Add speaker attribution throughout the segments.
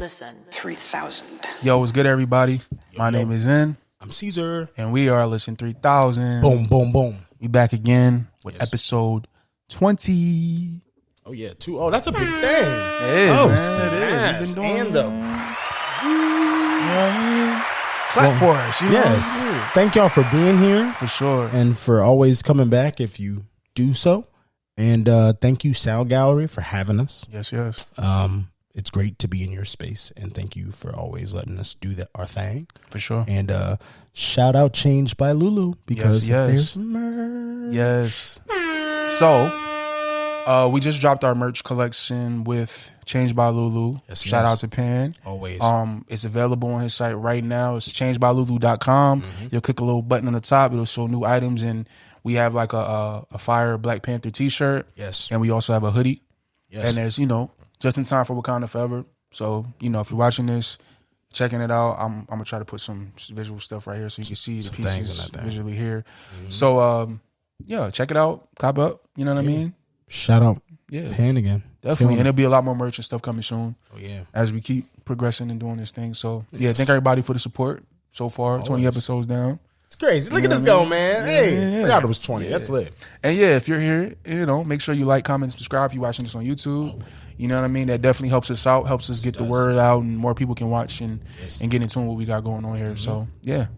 Speaker 1: Listen 3000.
Speaker 2: Yo, what's good, everybody? My name is ZENN.
Speaker 3: I'm Cesar.
Speaker 2: And we are Listen 3000.
Speaker 3: Boom, boom, boom.
Speaker 2: We back again with episode 20.
Speaker 3: Oh, yeah. Oh, that's a big thing.
Speaker 2: It is,
Speaker 3: oh,
Speaker 2: man. It is.
Speaker 3: We've been doing them.
Speaker 2: Clap for us.
Speaker 3: Yes. Thank y'all for being here.
Speaker 2: For sure.
Speaker 3: And for always coming back if you do so. And thank you, Sound Gallery, for having us.
Speaker 2: Yes.
Speaker 3: It's great to be in your space, and thank you for always letting us do our thing.
Speaker 2: For sure.
Speaker 3: And shout out Changed by Lulu, because
Speaker 2: yes.
Speaker 3: there's merch.
Speaker 2: Yes. So, we just dropped our merch collection with Changed by Lulu. Shout out to Pan.
Speaker 3: Always.
Speaker 2: It's available on his site right now. It's changedbylulu.com. You'll click a little button on the top. It'll show new items, and we have like a fire Black Panther t-shirt.
Speaker 3: Yes.
Speaker 2: And we also have a hoodie.
Speaker 3: Yes.
Speaker 2: And there's, just in time for Wakanda Forever. So, if you're watching this, checking it out, I'm going to try to put some visual stuff right here so you can see the pieces visually here. So, check it out. Cop up. You know what I mean?
Speaker 3: Shout out Pan again.
Speaker 2: Definitely. And there'll be a lot more merch and stuff coming soon.
Speaker 3: Oh, yeah.
Speaker 2: As we keep progressing and doing this thing. So, thank everybody for the support so far. Always. 20 episodes down.
Speaker 3: It's crazy. Look at this go, man. Hey, I forgot it was 20. That's lit.
Speaker 2: And if you're here, make sure you like, comment, and subscribe if you're watching this on YouTube. You know what I mean? That definitely helps us out, helps us get the word out, and more people can watch and get in tune with what we got going on here. So, want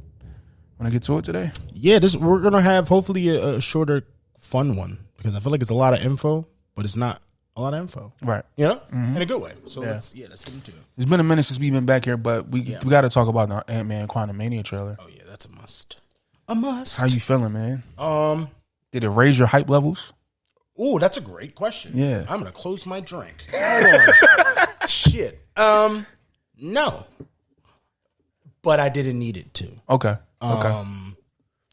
Speaker 2: to get to it today? Yeah,
Speaker 3: we're going to have hopefully a shorter, fun one, because I feel like it's a lot of info, but it's not a lot of info.
Speaker 2: Right.
Speaker 3: In a good way. So, let's get into it.
Speaker 2: It's been a minute since we've been back here, but we got to talk about the Ant-Man Quantumania trailer.
Speaker 3: Oh, yeah, that's a must. A must.
Speaker 2: How you feeling, man? Did it raise your hype levels?
Speaker 3: Oh, that's a great question.
Speaker 2: Yeah.
Speaker 3: I'm going to close my drink. Hold on. Shit. No. But I didn't need it to.
Speaker 2: Okay.
Speaker 3: That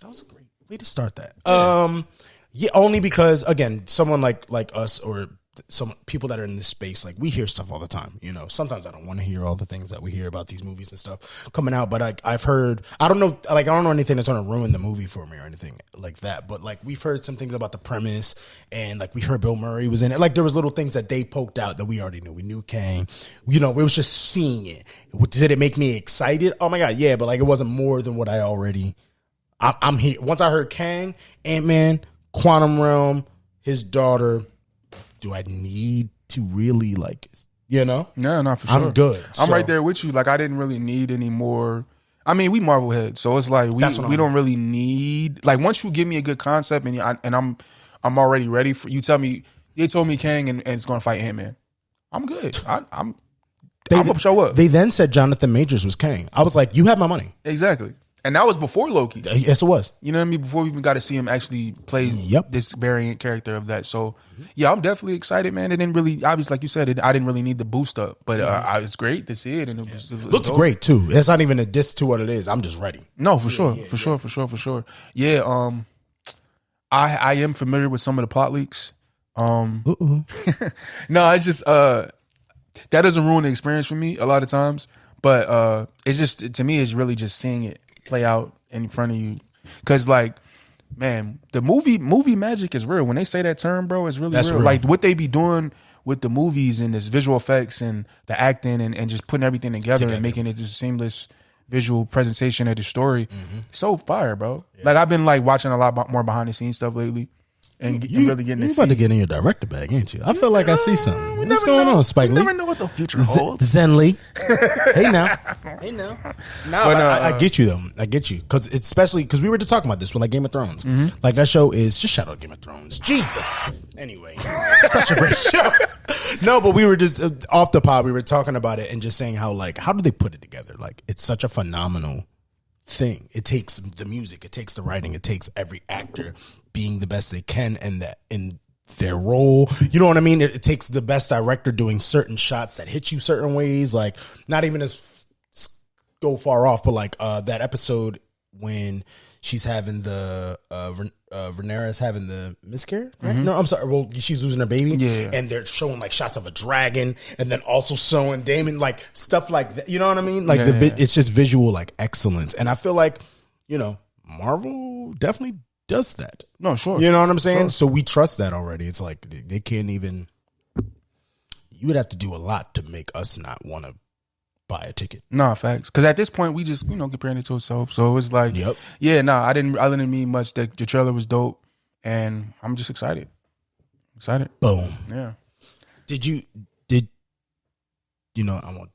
Speaker 3: was a great way to start that. Only because, again, someone like us or some people that are in this space, like, we hear stuff all the time. Sometimes I don't want to hear all the things that we hear about these movies and stuff coming out, but I've heard, I don't know anything that's going to ruin the movie for me or anything like that, but like, we've heard some things about the premise, and like, we heard Bill Murray was in it. Like, there was little things that they poked out that we already knew. We knew Kang. It was just seeing it. Did it make me excited? Oh my God, yeah, but like, it wasn't more than what I already. I'm here. Once I heard Kang, Ant-Man, Quantum Realm, his daughter. Do I need to really No,
Speaker 2: for sure.
Speaker 3: I'm good.
Speaker 2: I'm right there with you. Like, I didn't really need any more. I mean, we Marvel heads, so it's like we don't really need. Like, once you give me a good concept and I'm already ready for you. Tell me they told me Kang and it's going to fight Ant-Man. I'm good. I'm gonna show up.
Speaker 3: They then said Jonathan Majors was Kang. I was like, you have my money.
Speaker 2: Exactly. And that was before Loki.
Speaker 3: Yes, it was.
Speaker 2: You know what I mean? Before we even got to see him actually play this variant character of that. So, I'm definitely excited, man. It didn't really, obviously, like you said, I didn't really need the boost up. But it's great to see it. And it
Speaker 3: looks dope. Great, too. It's not even a diss to what it is. I'm just ready.
Speaker 2: No, for sure. For sure. Yeah, I am familiar with some of the plot leaks. No, it's just, that doesn't ruin the experience for me a lot of times. But it's just, to me, it's really just seeing it play out in front of you, because like, man, the movie magic is real. When they say that term, bro, it's really real. Like, what they be doing with the movies and this visual effects and the acting and just putting everything together and making it just a seamless visual presentation of the story. So fire, bro. Like, I've been like watching a lot more behind the scenes stuff lately. And
Speaker 3: you
Speaker 2: really getting
Speaker 3: you about to get in your director bag, ain't you? I feel like I see something. What's going on, Spike Lee?
Speaker 2: You never know what the future holds.
Speaker 3: ZENN Lee. Hey now. No, but I get you though. I get you, especially because we were just talking about this with like Game of Thrones. Like, that show is just shout out Game of Thrones. Jesus. Anyway, such a great show. No, but we were just off the pod. We were talking about it and just saying how do they put it together? Like, it's such a phenomenal thing. It takes the music, it takes the writing, it takes every actor being the best they can and that in their role. You know what I mean? It takes the best director doing certain shots that hit you certain ways. Like, not even as go far off, but like that episode when she's having the Rhaenyra's having the miscarriage, right? No, I'm sorry. Well, she's losing her baby, and they're showing like shots of a dragon, and then also showing Damon, like stuff like that. You know what I mean? Like it's just visual like excellence, and I feel like Marvel definitely does that.
Speaker 2: No, sure.
Speaker 3: You know what I'm saying? Sure. So we trust that already. It's like they can't even. You would have to do a lot to make us not want to buy a ticket.
Speaker 2: Nah, facts. Because at this point, we just comparing it to itself. So it's like, I didn't mean much. The trailer was dope, and I'm just excited.
Speaker 3: Boom.
Speaker 2: Yeah.
Speaker 3: I won't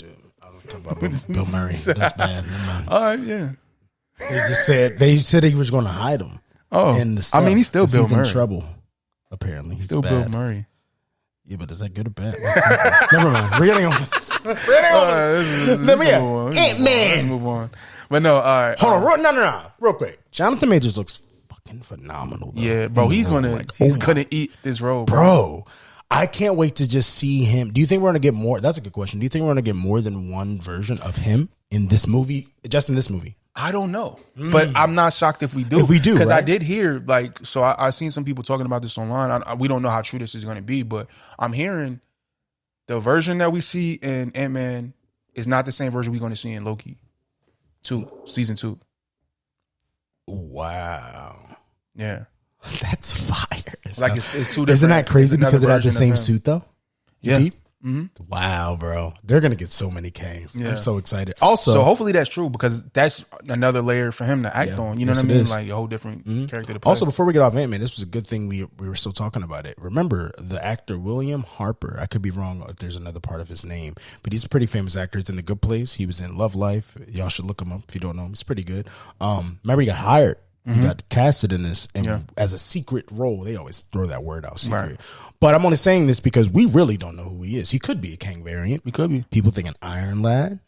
Speaker 3: talk about Bill Murray. That's bad.
Speaker 2: All right, yeah.
Speaker 3: They said he was going to hide him.
Speaker 2: Oh, he's still Bill Murray.
Speaker 3: He's in trouble. Apparently, he's
Speaker 2: still
Speaker 3: bad.
Speaker 2: Bill Murray.
Speaker 3: Yeah, but is that good or bad? Never mind. We're getting on this. Let me Ant-Man.
Speaker 2: Move on. But no, all right.
Speaker 3: Hold on. No. Real quick. Jonathan Majors looks fucking phenomenal. Though,
Speaker 2: yeah, bro. He's gonna eat this role,
Speaker 3: bro. I can't wait to just see him. Do you think we're gonna get more? That's a good question. Do you think we're gonna get more than one version of him in this movie? Just in this movie?
Speaker 2: I don't know, but I'm not shocked if we do. Because I did hear I seen some people talking about this online. We don't know how true this is going to be, but I'm hearing the version that we see in Ant-Man is not the same version we're going to see in Loki season 2.
Speaker 3: Wow.
Speaker 2: Yeah,
Speaker 3: that's fire.
Speaker 2: It's two different.
Speaker 3: Isn't that crazy because it had the same suit though?
Speaker 2: Yeah.
Speaker 3: Mm-hmm. Wow, bro. They're going to get so many Kangs. Yeah. I'm so excited. Also,
Speaker 2: so hopefully that's true because that's another layer for him to act on. You know what I mean? Like a whole different character to play.
Speaker 3: Also, before we get off Ant-Man, this was a good thing we were still talking about it. Remember the actor William Harper? I could be wrong if there's another part of his name, but he's a pretty famous actor. He's in The Good Place. He was in Love Life. Y'all should look him up if you don't know him. He's pretty good. Remember he got hired. He got casted in this as a secret role. They always throw that word out, secret. Right. But I'm only saying this because we really don't know who he is. He could be a Kang variant.
Speaker 2: He could be.
Speaker 3: People thinking Iron Lad.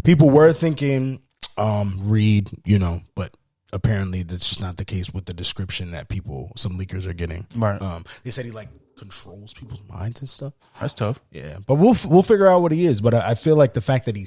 Speaker 3: People were thinking Reed, but apparently that's just not the case with the description that some leakers are getting.
Speaker 2: Right.
Speaker 3: They said he controls people's minds and stuff.
Speaker 2: That's tough.
Speaker 3: Yeah. But we'll figure out what he is. But I feel like the fact that he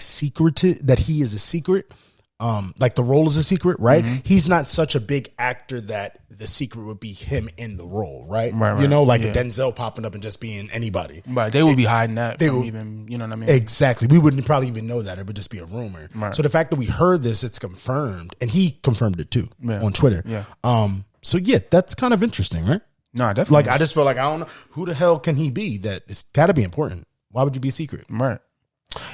Speaker 3: is a secret, the role is a secret, right? Mm-hmm. He's not such a big actor that the secret would be him in the role, right?
Speaker 2: Right.
Speaker 3: A Denzel popping up and just being anybody.
Speaker 2: Right. They would be hiding that from even, you know what I mean?
Speaker 3: Exactly. We wouldn't probably even know that. It would just be a rumor.
Speaker 2: Right.
Speaker 3: So the fact that we heard this, it's confirmed. And he confirmed it too on Twitter.
Speaker 2: Yeah.
Speaker 3: So yeah, that's kind of interesting, right?
Speaker 2: No, definitely.
Speaker 3: I just feel like, I don't know, who the hell can he be? That it's got to be important. Why would you be secret?
Speaker 2: Right.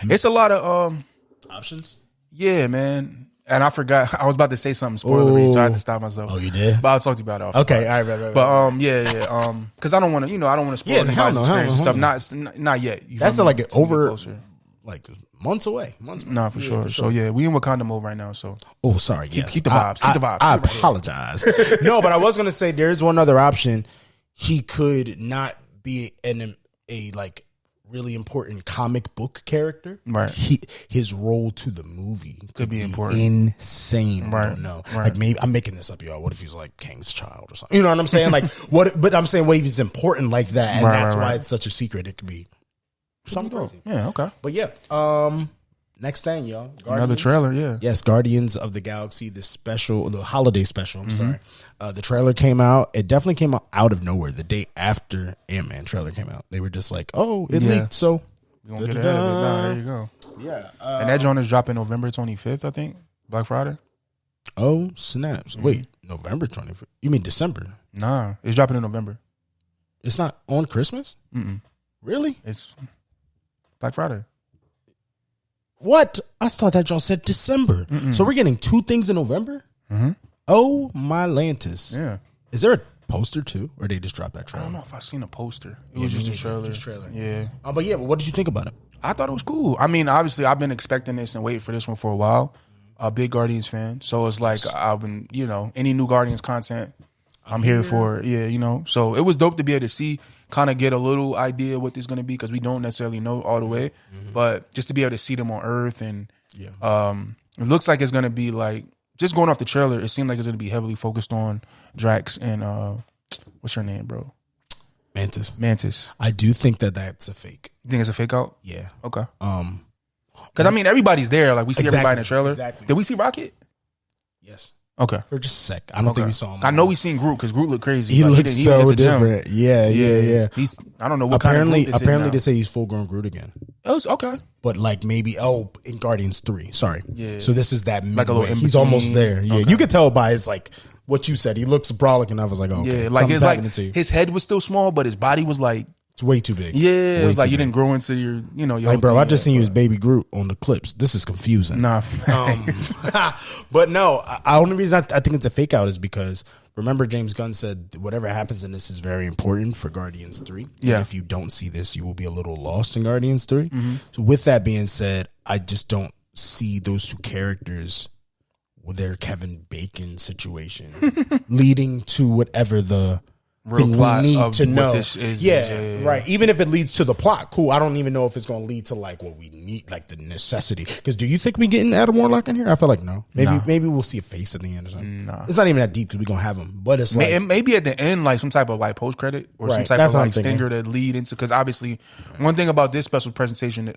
Speaker 2: It's a lot of
Speaker 3: options.
Speaker 2: Yeah, man. And I forgot. I was about to say something spoilery, so I had to stop myself.
Speaker 3: Oh, you did?
Speaker 2: But I'll talk to you about it off.
Speaker 3: Okay, all right.
Speaker 2: But because I don't want to, I don't want to spoil anybody's experience and stuff. Not yet.
Speaker 3: That's over months away.
Speaker 2: Nah, for sure. So yeah, we in Wakanda mode right now. So
Speaker 3: sorry.
Speaker 2: Keep the vibes. Keep the vibes.
Speaker 3: I apologize. No, but I was gonna say there is one other option. He could not be a really important comic book character.
Speaker 2: Right.
Speaker 3: His role to the movie
Speaker 2: could be important.
Speaker 3: Insane.
Speaker 2: Right.
Speaker 3: I don't know.
Speaker 2: Right.
Speaker 3: Maybe I'm making this up, y'all. What if he's Kang's child or something? You know what I'm saying? What? But I'm saying what if he's important like that, and that's why it's such a secret. It could be something crazy.
Speaker 2: Yeah. Okay.
Speaker 3: But yeah. Next thing, y'all. Guardians.
Speaker 2: Another trailer, yeah.
Speaker 3: Yes, Guardians of the Galaxy, the holiday special. I'm sorry. The trailer came out. It definitely came out of nowhere. The day after Ant-Man trailer came out, they were just like, "Oh, it leaked." So
Speaker 2: we gonna get ahead of it now. There you go.
Speaker 3: Yeah,
Speaker 2: and that joint is dropping November 25th, I think. Black Friday.
Speaker 3: Oh snaps! Wait, November 25th? You mean December?
Speaker 2: Nah, it's dropping in November.
Speaker 3: It's not on Christmas. Really?
Speaker 2: It's Black Friday.
Speaker 3: What? I thought that y'all said December. So we're getting 2 things in November? Oh, my Lantis.
Speaker 2: Yeah.
Speaker 3: Is there a poster too? Or they just dropped that trailer?
Speaker 2: I don't know if I seen a poster. It was just a trailer. Yeah.
Speaker 3: But what did you think about it?
Speaker 2: I thought it was cool. I mean, obviously, I've been expecting this and waiting for this one for a while. A big Guardians fan. So it's I've been, any new Guardians content, I'm here for it. Yeah, So it was dope to be able to see, kind of get a little idea what this is going to be because we don't necessarily know all the way. But just to be able to see them on Earth and it looks like it's going to be just going off the trailer, it seemed like it's going to be heavily focused on Drax and what's her name, bro? Mantis.
Speaker 3: I do think that's a fake.
Speaker 2: You think it's a fake out?
Speaker 3: Yeah.
Speaker 2: Okay. Because everybody's there. We see everybody in the trailer.
Speaker 3: Exactly.
Speaker 2: Did we see Rocket?
Speaker 3: Yes.
Speaker 2: Okay.
Speaker 3: For just a sec. I don't think we saw him.
Speaker 2: I know we seen Groot because Groot looked crazy.
Speaker 3: He looks so different. Yeah.
Speaker 2: He's, I don't know what
Speaker 3: apparently,
Speaker 2: kind of Groot
Speaker 3: apparently they say he's full grown Groot again.
Speaker 2: It was okay.
Speaker 3: But maybe in Guardians 3. Sorry.
Speaker 2: Yeah.
Speaker 3: So this is that midway.
Speaker 2: A little in
Speaker 3: he's almost there. Yeah.
Speaker 2: Okay.
Speaker 3: You could tell by his what you said. He looks brolic and I was like, okay.
Speaker 2: Yeah, his head was still small, but his body was
Speaker 3: It's way too big.
Speaker 2: Yeah,
Speaker 3: way
Speaker 2: it was like you
Speaker 3: big.
Speaker 2: didn't grow into your, you know, your
Speaker 3: like, bro, I just seen you as Baby Groot on the clips. This is confusing.
Speaker 2: Nah,
Speaker 3: but no, only reason I think it's a fake out is because remember James Gunn said whatever happens in this is very important for Guardians 3.
Speaker 2: Yeah.
Speaker 3: And if you don't see this, you will be a little lost in Guardians 3.
Speaker 2: Mm-hmm.
Speaker 3: So with that being said, I just don't see those two characters with their Kevin Bacon situation leading to whatever the
Speaker 2: real
Speaker 3: thing
Speaker 2: plot
Speaker 3: we need
Speaker 2: of
Speaker 3: to
Speaker 2: what
Speaker 3: know.
Speaker 2: this is.
Speaker 3: Yeah, right. Even if it leads to the plot, cool. I don't even know if it's going to lead to like what we need, like the necessity. Because do you think we getting Adam Warlock in here? I feel like no. Maybe we'll see a face at the end or something.
Speaker 2: Nah.
Speaker 3: It's not even that deep because we're gonna have him. But it's like
Speaker 2: maybe at the end, like some type of like post credit or some
Speaker 3: Right,
Speaker 2: type
Speaker 3: that's
Speaker 2: of
Speaker 3: what I'm
Speaker 2: like stinger to lead into. Because obviously, one thing about this special presentation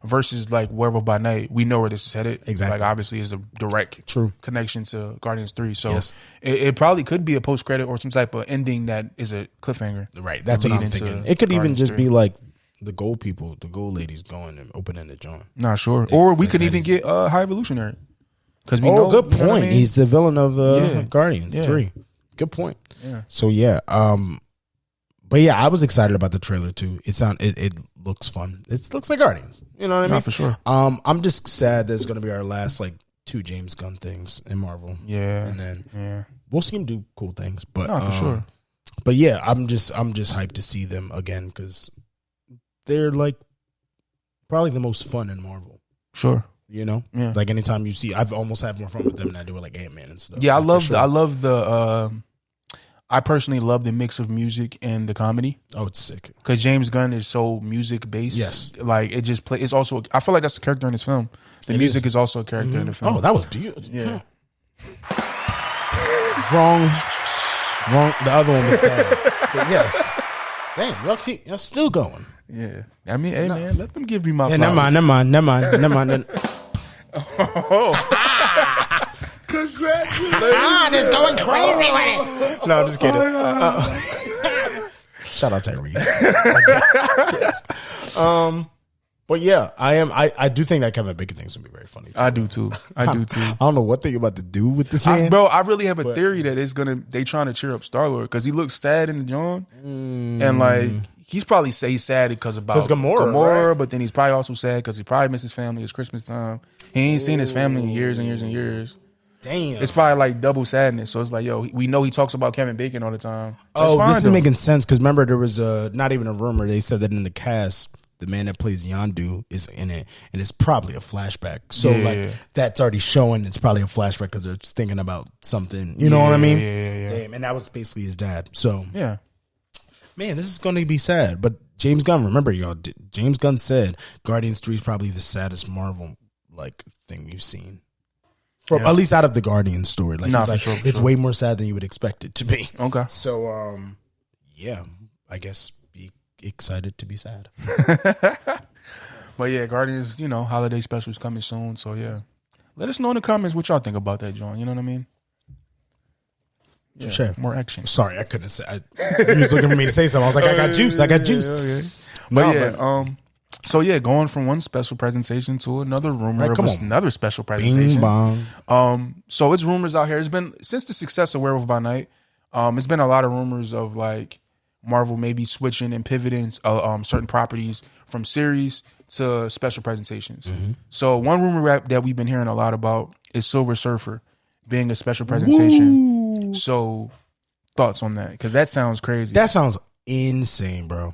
Speaker 2: versus like Werewolf by Night, we know where this is headed.
Speaker 3: Exactly.
Speaker 2: Like obviously, is a direct connection to Guardians 3. So
Speaker 3: Yes.
Speaker 2: it probably could be a post credit or some type of ending that is a cliffhanger.
Speaker 3: right. That's what I'm thinking. It could even just be like the gold people, the gold ladies going and opening the joint.
Speaker 2: Not sure. Or we could even get High Evolutionary. Because we know.
Speaker 3: Good point.
Speaker 2: You know what I mean?
Speaker 3: He's the villain of Guardians 3. Good point.
Speaker 2: Yeah.
Speaker 3: So yeah, but yeah, I was excited about the trailer too. It looks fun. It looks like Guardians. You know what I mean?
Speaker 2: Not for sure.
Speaker 3: I'm just sad that it's gonna be our last like 2 James Gunn things in Marvel.
Speaker 2: Yeah.
Speaker 3: And then we'll see him do cool things. But
Speaker 2: for sure.
Speaker 3: But yeah, I'm just hyped to see them again because they're like probably the most fun in Marvel.
Speaker 2: Sure.
Speaker 3: You know?
Speaker 2: Yeah.
Speaker 3: Like anytime you see, I've almost had more fun with them than I do with like Ant-Man and stuff.
Speaker 2: Yeah,
Speaker 3: like,
Speaker 2: I love the I personally love the mix of music and the comedy.
Speaker 3: Oh, it's sick.
Speaker 2: Because James Gunn is so music based.
Speaker 3: Yes.
Speaker 2: Like it just play. It's also. I feel like that's a character in this film. The music is also a character in the film.
Speaker 3: Oh, that was beautiful.
Speaker 2: Yeah.
Speaker 3: Wrong. The other one was bad. But yes. Damn, y'all still going.
Speaker 2: Yeah. I mean, hey man, let them give me my.
Speaker 3: Yeah,
Speaker 2: flowers.
Speaker 3: never mind.
Speaker 2: Congratulations.
Speaker 3: Just going crazy with it. No, I'm just kidding. Shout out Tyrese. Yes. But yeah, I do think that Kevin Bacon thing's gonna be very funny too.
Speaker 2: I do too. I
Speaker 3: don't know what they're about to do with this man.
Speaker 2: Bro, I really have a theory that they trying to cheer up Star-Lord because he looks sad in the John. And like he's probably he's sad because Gamora,
Speaker 3: right?
Speaker 2: But then he's probably also sad because he probably misses family. It's Christmas time. He ain't seen his family in years and years and years.
Speaker 3: Damn.
Speaker 2: It's probably like double sadness. So it's like, yo, we know he talks about Kevin Bacon all the time.
Speaker 3: This is making sense because remember there was not even a rumor. They said that in the cast, the man that plays Yondu is in it, and it's probably a flashback. So like that's already showing it's probably a flashback because they're just thinking about something. You know what I mean?
Speaker 2: Yeah.
Speaker 3: Damn, and that was basically his dad. So
Speaker 2: yeah,
Speaker 3: man, this is going to be sad. But James Gunn, remember y'all, James Gunn said Guardians 3 is probably the saddest Marvel like thing you've seen. From at least out of the Guardians story. Like, he's like it's way more sad than you would expect it to be.
Speaker 2: Okay.
Speaker 3: So yeah, I guess be excited to be sad.
Speaker 2: But yeah, Guardians, holiday specials coming soon. So yeah. Let us know in the comments what y'all think about that, John. You know what I mean? Yeah,
Speaker 3: sure.
Speaker 2: More action.
Speaker 3: Sorry, I couldn't say. You was looking for me to say something. I was like, I got juice.
Speaker 2: Okay. So yeah, going from one special presentation to another rumor of another special presentation.
Speaker 3: Bing bong.
Speaker 2: So it's rumors out here. It's been since the success of Werewolf by Night. It's been a lot of rumors of like Marvel maybe switching and pivoting certain properties from series to special presentations. Mm-hmm. So one rumor that we've been hearing a lot about is Silver Surfer being a special presentation. Woo! So thoughts on that? Because that sounds crazy.
Speaker 3: That sounds insane, bro.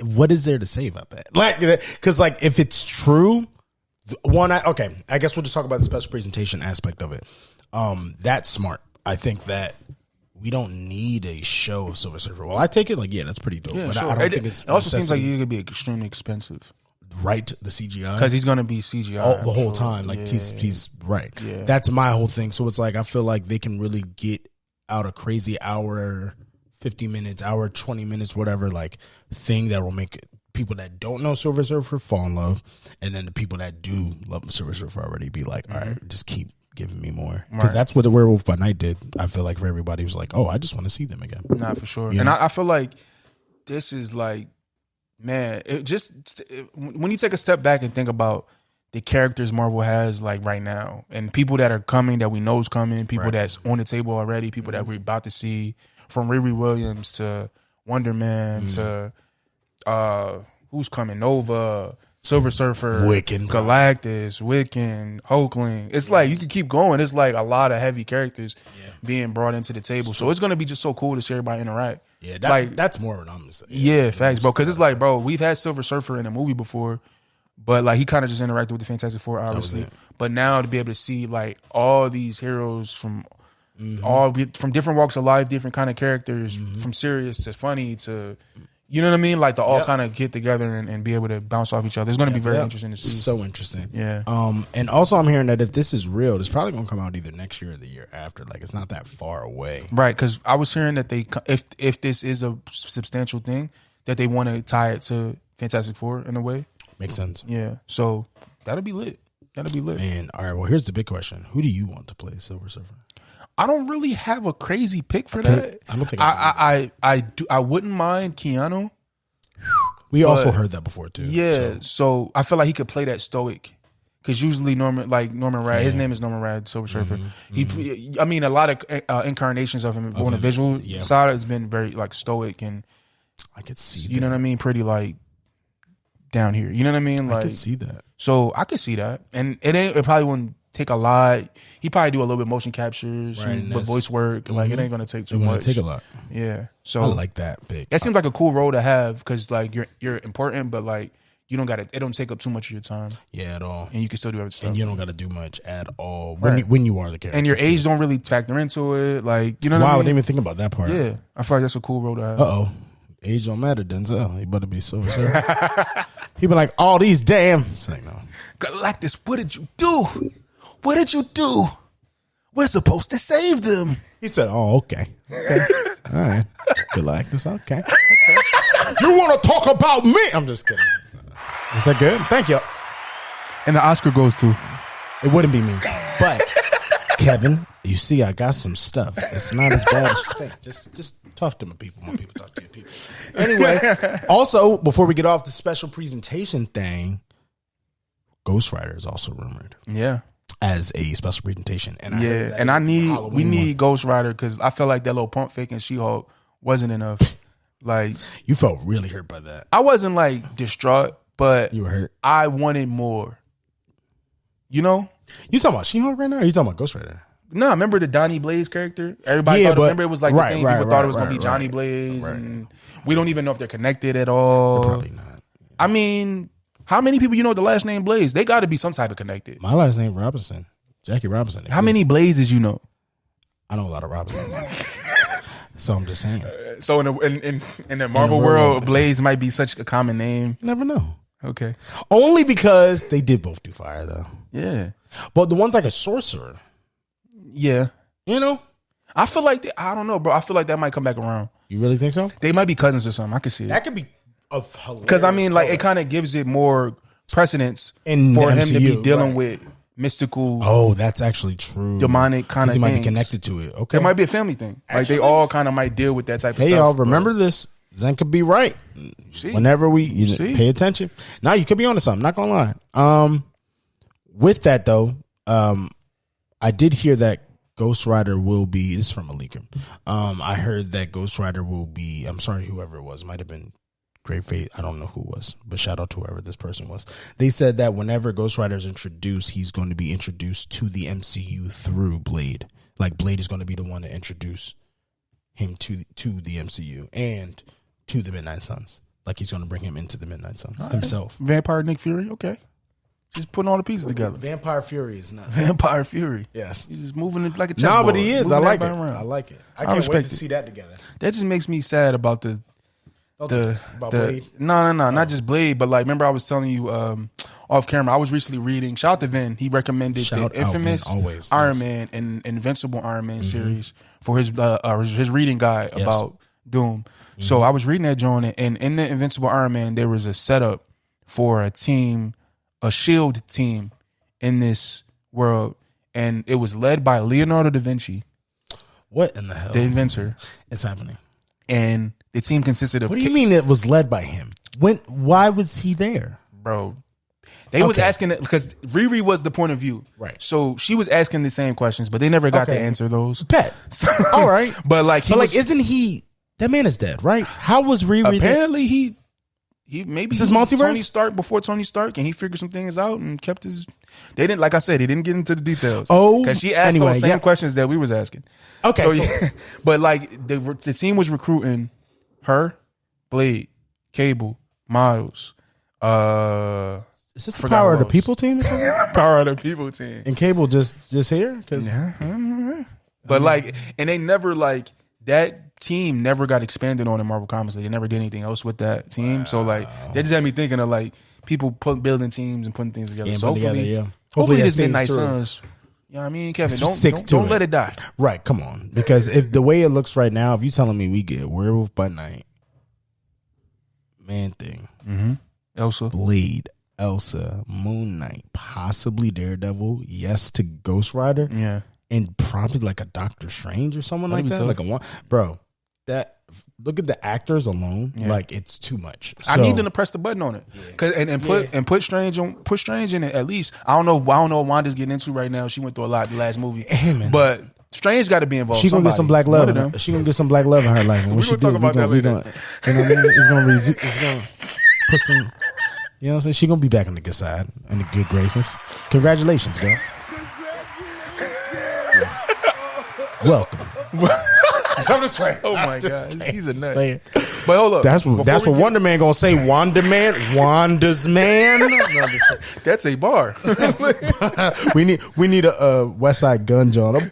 Speaker 3: What is there to say about that? Like, because like if it's true, I guess we'll just talk about the special presentation aspect of it. That's smart. I think that we don't need a show of Silver Surfer. Well, I take it like, yeah, that's pretty dope.
Speaker 2: Yeah,
Speaker 3: but
Speaker 2: sure.
Speaker 3: I don't think it's.
Speaker 2: It also seems like it could be extremely expensive.
Speaker 3: Right, the CGI,
Speaker 2: because he's gonna be CGI
Speaker 3: the whole time. Like he's right.
Speaker 2: Yeah.
Speaker 3: That's my whole thing. So it's like I feel like they can really get out a crazy hour, 50 minutes, hour, 20 minutes, whatever, like thing that will make people that don't know Silver Surfer fall in love, and then the people that do love Silver Surfer already be like, all right, just keep giving me more, because that's what the Werewolf by Night did. I feel like for everybody was like, oh, I just want to see them again.
Speaker 2: Not for sure. And I feel like this is like, man, when you take a step back and think about the characters Marvel has like right now, and people that are coming that we know is coming, people that's on the table already, people that we're about to see, from Riri Williams to Wonderman to who's coming, Nova, Silver Surfer,
Speaker 3: Wiccan,
Speaker 2: Galactus, Wiccan, Hulkling. It's like you can keep going. It's like a lot of heavy characters being brought into the table. So it's gonna be just so cool to see everybody interact.
Speaker 3: Yeah, that's more what I'm gonna say.
Speaker 2: Yeah, facts, bro. Because it's like, bro, we've had Silver Surfer in a movie before, but like he kind of just interacted with the Fantastic Four, obviously. But now to be able to see like all these heroes from from different walks of life, different kind of characters, from serious to funny to, you know what I mean? Like to all kind of get together and be able to bounce off each other. It's going to be very interesting to see.
Speaker 3: So interesting.
Speaker 2: Yeah.
Speaker 3: And also I'm hearing that if this is real, it's probably going to come out either next year or the year after. Like it's not that far away.
Speaker 2: Right. Because I was hearing that if this is a substantial thing, that they want to tie it to Fantastic Four in a way.
Speaker 3: Makes sense.
Speaker 2: Yeah. So that'll be lit. That'll be lit.
Speaker 3: Man, all right. Well, here's the big question: who do you want to play Silver Surfer?
Speaker 2: I don't really have a crazy pick for that.
Speaker 3: I don't think
Speaker 2: I wouldn't mind Keanu.
Speaker 3: We also heard that before too.
Speaker 2: Yeah, so I feel like he could play that stoic. Because usually Norman Rad, his name is Norman Rad, Silver Surfer. I mean, a lot of incarnations of him on the visual side has been very like stoic and
Speaker 3: I could see.
Speaker 2: You know what I mean? Pretty like down here. You know what I mean? Like
Speaker 3: I could see that.
Speaker 2: So I could see that, and it probably wouldn't take a lot. He probably do a little bit of motion captures, but voice work. Like it ain't gonna take too much.
Speaker 3: Take a lot.
Speaker 2: Yeah. So
Speaker 3: I like that big.
Speaker 2: That seems like a cool role to have because like you're important, but like you don't got it. It don't take up too much of your time.
Speaker 3: Yeah, at all.
Speaker 2: And you can still do everything.
Speaker 3: And you don't got to do much at all when you are the character.
Speaker 2: And your age don't really factor into it. Like you know. What I mean?
Speaker 3: I didn't even think about that part.
Speaker 2: Yeah, I feel like that's a cool role to have.
Speaker 3: Age don't matter, Denzel. You better be so sure. He be like, all these damn. It's like, no.
Speaker 2: Galactus, what did you do? What did you do? We're supposed to save them.
Speaker 3: He said, oh, okay. All right. Galactus, okay. You want to talk about me? I'm just kidding. Is that good? Thank you.
Speaker 2: And the Oscar goes to?
Speaker 3: It wouldn't be me. But, Kevin, you see, I got some stuff. It's not as bad as you think. Just talk to my people. My people talk to your people. Anyway, also, before we get off the special presentation thing, Ghost Rider is also rumored.
Speaker 2: Yeah.
Speaker 3: As a special presentation. And
Speaker 2: we need Ghost Rider because I feel like that little pump fake and She-Hulk wasn't enough. Like
Speaker 3: you felt really hurt by that.
Speaker 2: I wasn't like distraught, but
Speaker 3: you were hurt.
Speaker 2: I wanted more. You know?
Speaker 3: You talking about She-Hulk right now? Or you talking about Ghost Rider?
Speaker 2: No, remember the Donnie Blaze character? Everybody remember it was like the thing. People thought it was going to be Johnny Blaze. And we don't even know if they're connected at all.
Speaker 3: They're probably not.
Speaker 2: I mean, how many people you know with the last name Blaze? They got to be some type of connected.
Speaker 3: My last name Robinson. Jackie Robinson.
Speaker 2: How many Blazes you know?
Speaker 3: I know a lot of Robinsons. So I'm just saying.
Speaker 2: So in the Marvel world, Blaze might be such a common name.
Speaker 3: You never know.
Speaker 2: Okay.
Speaker 3: Only because they did both do fire though.
Speaker 2: Yeah.
Speaker 3: But the one's like a sorcerer.
Speaker 2: Yeah.
Speaker 3: You know?
Speaker 2: I feel like, I don't know, bro. I feel like that might come back around.
Speaker 3: You really think so?
Speaker 2: They might be cousins or something. I could see it.
Speaker 3: That could be of hilarious.
Speaker 2: Because I mean, like, it kind of gives it more precedence for him to be dealing with mystical.
Speaker 3: Oh, that's actually true.
Speaker 2: Demonic kind of thing.
Speaker 3: He might be connected to it. Okay.
Speaker 2: It might be a family thing. Actually, like, they all kind of might deal with that type of stuff.
Speaker 3: Hey, y'all, remember this. Zen could be right. Whenever we pay attention. Now, you could be onto something. Not going to lie. With that, though, I did hear that Ghost Rider will be, this is from a leaker. I heard that Ghost Rider will be, I'm sorry, whoever it was, it might have been Great Fate. I don't know who it was, but shout out to whoever this person was. They said that whenever Ghost Rider is introduced, he's going to be introduced to the MCU through Blade. Like Blade is going to be the one to introduce him to the MCU and to the Midnight Suns. Like he's going to bring him into the Midnight Suns himself.
Speaker 2: Vampire Nick Fury, okay. Just putting all the pieces together.
Speaker 3: Vampire Fury is not.
Speaker 2: Vampire Fury.
Speaker 3: Yes.
Speaker 2: He's just moving it like a chessboard.
Speaker 3: No, but he is. I like it.
Speaker 2: Around.
Speaker 3: I like it. I can't wait to see that together.
Speaker 2: That just makes me sad about the
Speaker 3: Blade.
Speaker 2: No, not just Blade, but like remember I was telling you off camera. I was recently reading. Shout out to Vin. He recommended the infamous Iron Man and Invincible Iron Man series for his reading guide about Doom. So I was reading that, John, and in the Invincible Iron Man there was a setup for a team, a SHIELD team in this world, and it was led by Leonardo da Vinci.
Speaker 3: What in the hell?
Speaker 2: The inventor.
Speaker 3: It's happening.
Speaker 2: And the team consisted of...
Speaker 3: What do you mean it was led by him? Why was he there?
Speaker 2: Bro, they was asking... Because Riri was the point of view.
Speaker 3: Right.
Speaker 2: So she was asking the same questions, but they never got to answer those.
Speaker 3: Pet. So, all right.
Speaker 2: But like...
Speaker 3: isn't he... That man is dead, right? How was Riri?
Speaker 2: Apparently, he maybe
Speaker 3: this is multiverse?
Speaker 2: Tony Stark before Tony Stark, and he figured some things out and kept his. They didn't, like I said, he didn't get into the details.
Speaker 3: Oh,
Speaker 2: because she asked those same questions that we was asking.
Speaker 3: Okay,
Speaker 2: so yeah, but like the team was recruiting her, Blade, Cable, Miles.
Speaker 3: Is this the Power of the People team? Or something?
Speaker 2: Power of the People team.
Speaker 3: And Cable just here?
Speaker 2: Yeah. But like, and they never like that team never got expanded on in Marvel Comics. Like, they never did anything else with that team. Wow. So like, that just had me thinking of like people building teams and putting things together.
Speaker 3: Yeah,
Speaker 2: so hopefully this Midnight Suns. You know what I mean, Kevin? Don't let it die.
Speaker 3: Right, come on. Because if the way it looks right now, if you telling me we get Werewolf by Night, Man Thing,
Speaker 2: Elsa,
Speaker 3: Blade, Elsa, Moon Knight, possibly Daredevil, yes to Ghost Rider,
Speaker 2: yeah,
Speaker 3: and probably like a Doctor Strange or someone like that. Like a one, bro. That look at the actors alone, like it's too much.
Speaker 2: I need them to press the button on it, put Strange in it at least. I don't know what Wanda's getting into right now. She went through a lot the last movie, but Strange got to be involved.
Speaker 3: She gonna get some black love. She gonna get some black love in her life. When she do, we gonna, you know what I mean? It's gonna put some. You know what I'm saying? She gonna be back on the good side and the good graces. Congratulations, girl. Yes. Welcome.
Speaker 2: I'm just playing. Oh my god, he's a nut.
Speaker 3: Saying.
Speaker 2: But hold up,
Speaker 3: that's what Wonder Man gonna say. Wonderman, Wanda's man. No,
Speaker 2: that's a bar.
Speaker 3: we need a West Side Gun John. Hey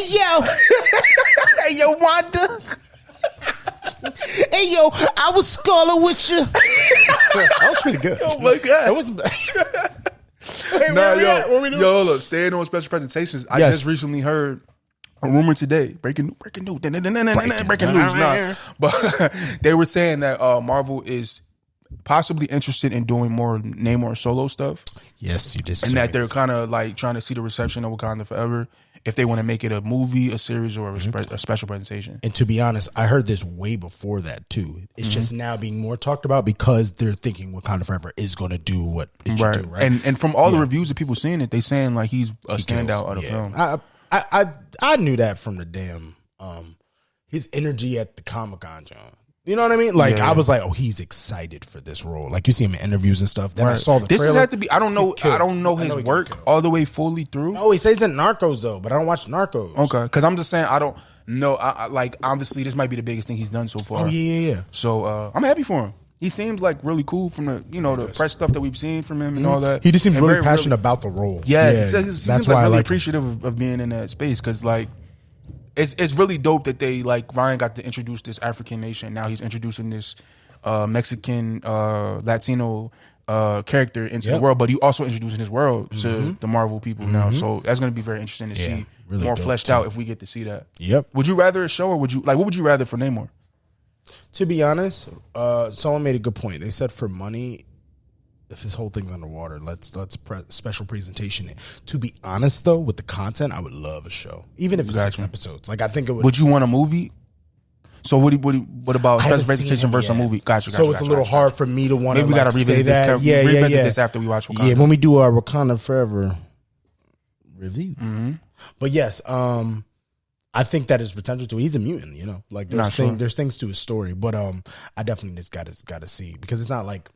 Speaker 3: yo, hey yo, Wanda. Hey yo, I was Scarlet with you. That was pretty good.
Speaker 2: Oh my god,
Speaker 3: that was. Hey,
Speaker 2: yo, look, staying on special presentations. I just recently heard a rumor today. Breaking news. Nah. But they were saying that Marvel is possibly interested in doing more Namor solo stuff.
Speaker 3: Yes, you did.
Speaker 2: And that they're kind of like trying to see the reception of Wakanda Forever, if they want to make it a movie, a series, or a special presentation.
Speaker 3: And to be honest, I heard this way before that too. It's just now being more talked about because they're thinking Wakanda Forever is going to do what it should do, right?
Speaker 2: And from all the reviews of people seeing it, they saying like he's a standout of the film.
Speaker 3: I knew that from the damn his energy at the Comic-Con, John. You know what I mean? Like I was like, oh, he's excited for this role. Like you see him in interviews and stuff. Then I saw the trailer.
Speaker 2: This had to be. I don't know his work all the way fully through.
Speaker 3: No, he says in Narcos though, but I don't watch Narcos.
Speaker 2: Okay, because I'm just saying I don't know. I like obviously this might be the biggest thing he's done so far.
Speaker 3: Oh yeah.
Speaker 2: So I'm happy for him. He seems like really cool from the the press stuff that we've seen from him and all that.
Speaker 3: He just seems really passionate about the role.
Speaker 2: Yeah, he seems like really appreciative of being in that space because like. It's really dope that they like Ryan got to introduce this African nation. Now he's introducing this Mexican Latino character into the world, but he also introducing his world to the Marvel people now. So that's going to be very interesting to see really more fleshed out if we get to see that.
Speaker 3: Yep.
Speaker 2: Would you rather a show or would you what would you rather for Namor?
Speaker 3: To be honest, someone made a good point. They said for money, if this whole thing's underwater, let's special presentation it. To be honest though, with the content, I would love a show, even if it's 6 episodes. Like I think it would.
Speaker 2: Would you want a movie? So what about special presentation versus a movie? Gotcha.
Speaker 3: So it's a little hard for me to want to.
Speaker 2: Maybe we gotta revisit this. Revisit this after we watch Wakanda.
Speaker 3: Yeah, when we do our Wakanda Forever review. But yes, I think that is potential to. He's a mutant, you know. Like there's things to his story, but I definitely just got to see because it's not like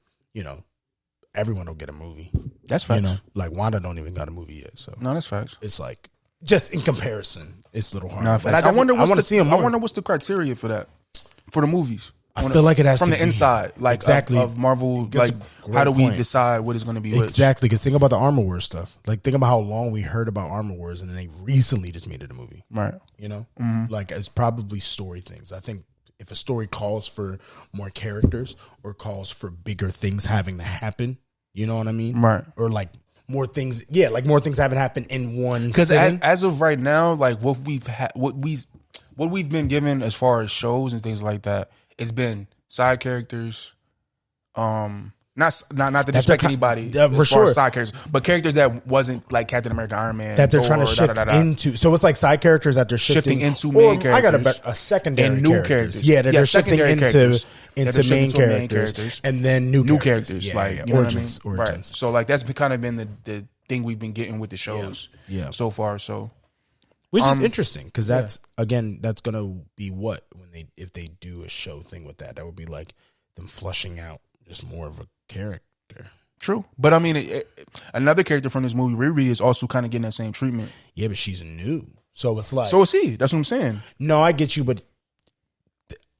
Speaker 3: everyone will get a movie.
Speaker 2: That's facts.
Speaker 3: Like Wanda don't even got a movie yet. So
Speaker 2: no, that's facts.
Speaker 3: It's like just in comparison, it's a little hard.
Speaker 2: No, but I wonder what's the criteria for that for the movies.
Speaker 3: I feel like it has
Speaker 2: from
Speaker 3: to
Speaker 2: the inside, like
Speaker 3: exactly
Speaker 2: of Marvel. Like, how do we decide what is going to be
Speaker 3: exactly? Because think about the Armor Wars stuff. Like, think about how long we heard about Armor Wars, and then they recently just made it a movie.
Speaker 2: Right.
Speaker 3: Like it's probably story things. I think if a story calls for more characters or calls for bigger things having to happen, you know what I mean?
Speaker 2: Right.
Speaker 3: Or like more things, like more things haven't happened in one.
Speaker 2: Because as of right now, like what we've been given as far as shows and things like that, it's been side characters, not to disrespect anybody as far as side characters, but characters that wasn't like Captain America, Iron Man,
Speaker 3: that they're trying to shift into. So it's like side characters that they're shifting
Speaker 2: into main characters.
Speaker 3: I got a secondary
Speaker 2: and new characters.
Speaker 3: Yeah, that they're shifting into main characters and then new characters.
Speaker 2: Yeah, like you origins. Right. So like that's kind of been the thing we've been getting with the shows so far. So
Speaker 3: Which is interesting because that's gonna be what if they do a show thing with that would be like them flushing out just more of a character.
Speaker 2: True, but I mean, another character from this movie, Riri, is also kind of getting that same treatment.
Speaker 3: Yeah, but she's new, so it's like
Speaker 2: so is he. That's what I'm saying.
Speaker 3: No, I get you, but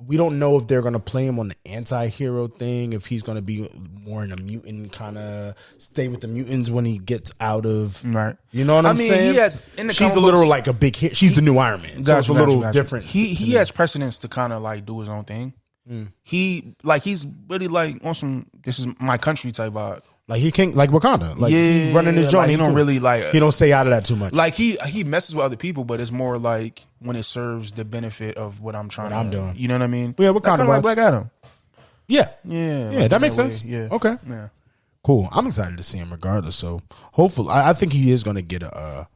Speaker 3: we don't know if they're gonna play him on the anti-hero thing. If he's gonna be more in a mutant kind of stay with the mutants when he gets out of
Speaker 2: right.
Speaker 3: You know what I'm saying?
Speaker 2: He has.
Speaker 3: She's a little like a big hit. She's the new Iron Man. So it's a little different.
Speaker 2: He has precedence to kind of like do his own thing. He's really like on some this is my country type vibe.
Speaker 3: Like he can't like Wakanda. Like he running his joint.
Speaker 2: Like he don't really like
Speaker 3: he don't stay out of that too much.
Speaker 2: Like he messes with other people, but it's more like when it serves the benefit of what I'm doing. You know what I mean?
Speaker 3: Yeah, Wakanda
Speaker 2: like Black Adam.
Speaker 3: Yeah.
Speaker 2: Like
Speaker 3: that makes sense.
Speaker 2: Yeah.
Speaker 3: Okay.
Speaker 2: Yeah.
Speaker 3: Cool. I'm excited to see him regardless. So hopefully I think he is gonna get a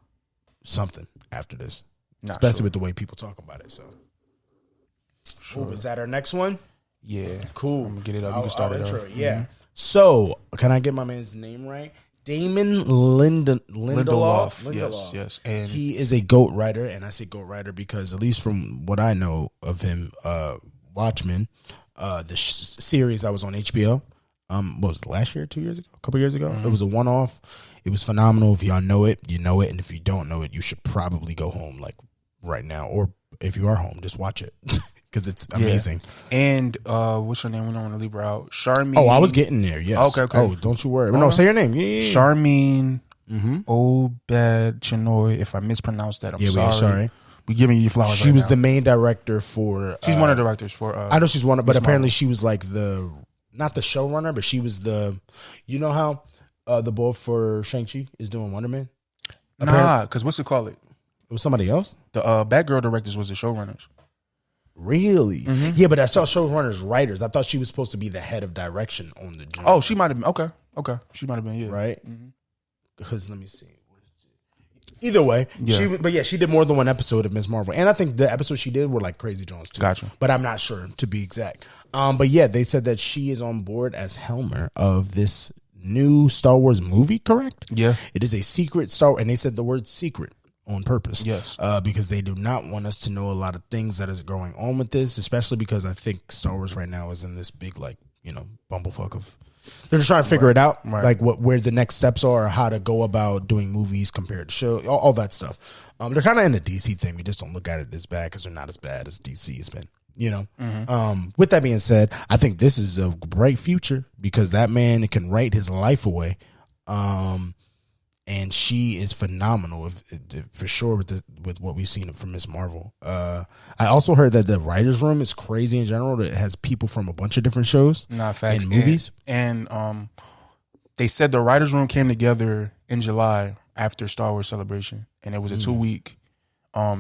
Speaker 3: something after this. Especially with the way people talk about it. So sure. Is that our next one?
Speaker 2: Yeah.
Speaker 3: Cool.
Speaker 2: I'm gonna get it up. You can start it
Speaker 3: intro. Yeah. Mm-hmm. So, can I get my man's name right? Damon Lindelof.
Speaker 2: Yes. And
Speaker 3: he is a GOAT writer, and I say GOAT writer because at least from what I know of him, Watchmen, the series I was on HBO, what was it, last year, 2 years ago, a couple years ago? It was a one-off. It was phenomenal. If y'all know it, you know it, and if you don't know it, you should probably go home like right now, or if you are home, just watch it. Because it's amazing.
Speaker 2: And what's her name? We don't want to leave her out. Charmaine.
Speaker 3: Oh, I was getting there. Yes.
Speaker 2: Okay.
Speaker 3: Oh, don't you worry. No, say your name. Yeah.
Speaker 2: Charmaine Obed-Chinoy. If I mispronounced that, I'm sorry.
Speaker 3: We're sorry.
Speaker 2: We're giving you flowers.
Speaker 3: She was the main director for.
Speaker 2: She's one of the directors for.
Speaker 3: I know she's one, but apparently she was like not the showrunner, but she was the. You know how the boy for Shang-Chi is doing Wonderman?
Speaker 2: Nah, because what's it called? It
Speaker 3: was somebody else.
Speaker 2: The Batgirl directors was the showrunners.
Speaker 3: Really? Mm-hmm. Yeah, but I saw showrunners, writers. I thought she was supposed to be the head of direction on the joint.
Speaker 2: Oh, she might have been. Okay. She might have been, yeah.
Speaker 3: Right? Because let me see. Either way, she did more than one episode of Ms. Marvel. And I think the episodes she did were like Crazy Jones too.
Speaker 2: Gotcha.
Speaker 3: But I'm not sure, to be exact. But yeah, they said that she is on board as Helmer of this new Star Wars movie, correct?
Speaker 2: Yeah.
Speaker 3: It is a secret Star, and they said the word secret on purpose.
Speaker 2: Yes.
Speaker 3: Because they do not want us to know a lot of things that is going on with this, especially because I think Star Wars right now is in this big, like, bumblefuck of, they're just trying to figure it out, like where the next steps are, or how to go about doing movies compared to show, all that stuff. They're kind of in the DC thing. We just don't look at it as bad because they're not as bad as DC has been. With that being said, I think this is a bright future because that man can write his life away. And she is phenomenal, for sure, with what we've seen from Ms. Marvel. I also heard that the writers' room is crazy in general. It has people from a bunch of different shows and movies.
Speaker 2: And they said the writers' room came together in July after Star Wars Celebration, and it was a 2-week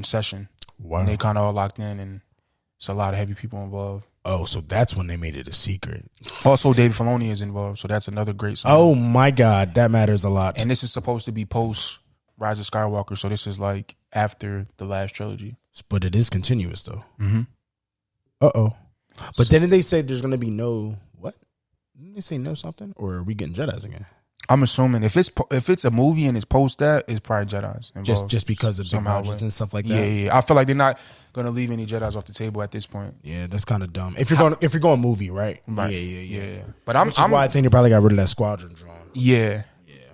Speaker 2: session.
Speaker 3: Wow.
Speaker 2: And they kind of all locked in, and it's a lot of heavy people involved.
Speaker 3: Oh, so that's when they made it a secret.
Speaker 2: Also, David Filoni is involved, so that's another great song.
Speaker 3: Oh my God, that matters a lot.
Speaker 2: And this is supposed to be post Rise of Skywalker, so this is like after the last trilogy.
Speaker 3: But it is continuous, though.
Speaker 2: Mm-hmm.
Speaker 3: But didn't they say there's going to be no what? Didn't they say no something, or are we getting Jedis again?
Speaker 2: I'm assuming if it's a movie and it's post that, it's probably Jedis involved.
Speaker 3: Just because of big budgets and stuff like that.
Speaker 2: Yeah. I feel like they're not gonna leave any Jedis off the table at this point.
Speaker 3: Yeah, that's kind of dumb. If you're going movie, right?
Speaker 2: Yeah. But
Speaker 3: Which is why I think they probably got rid of that squadron drawn.
Speaker 2: Yeah.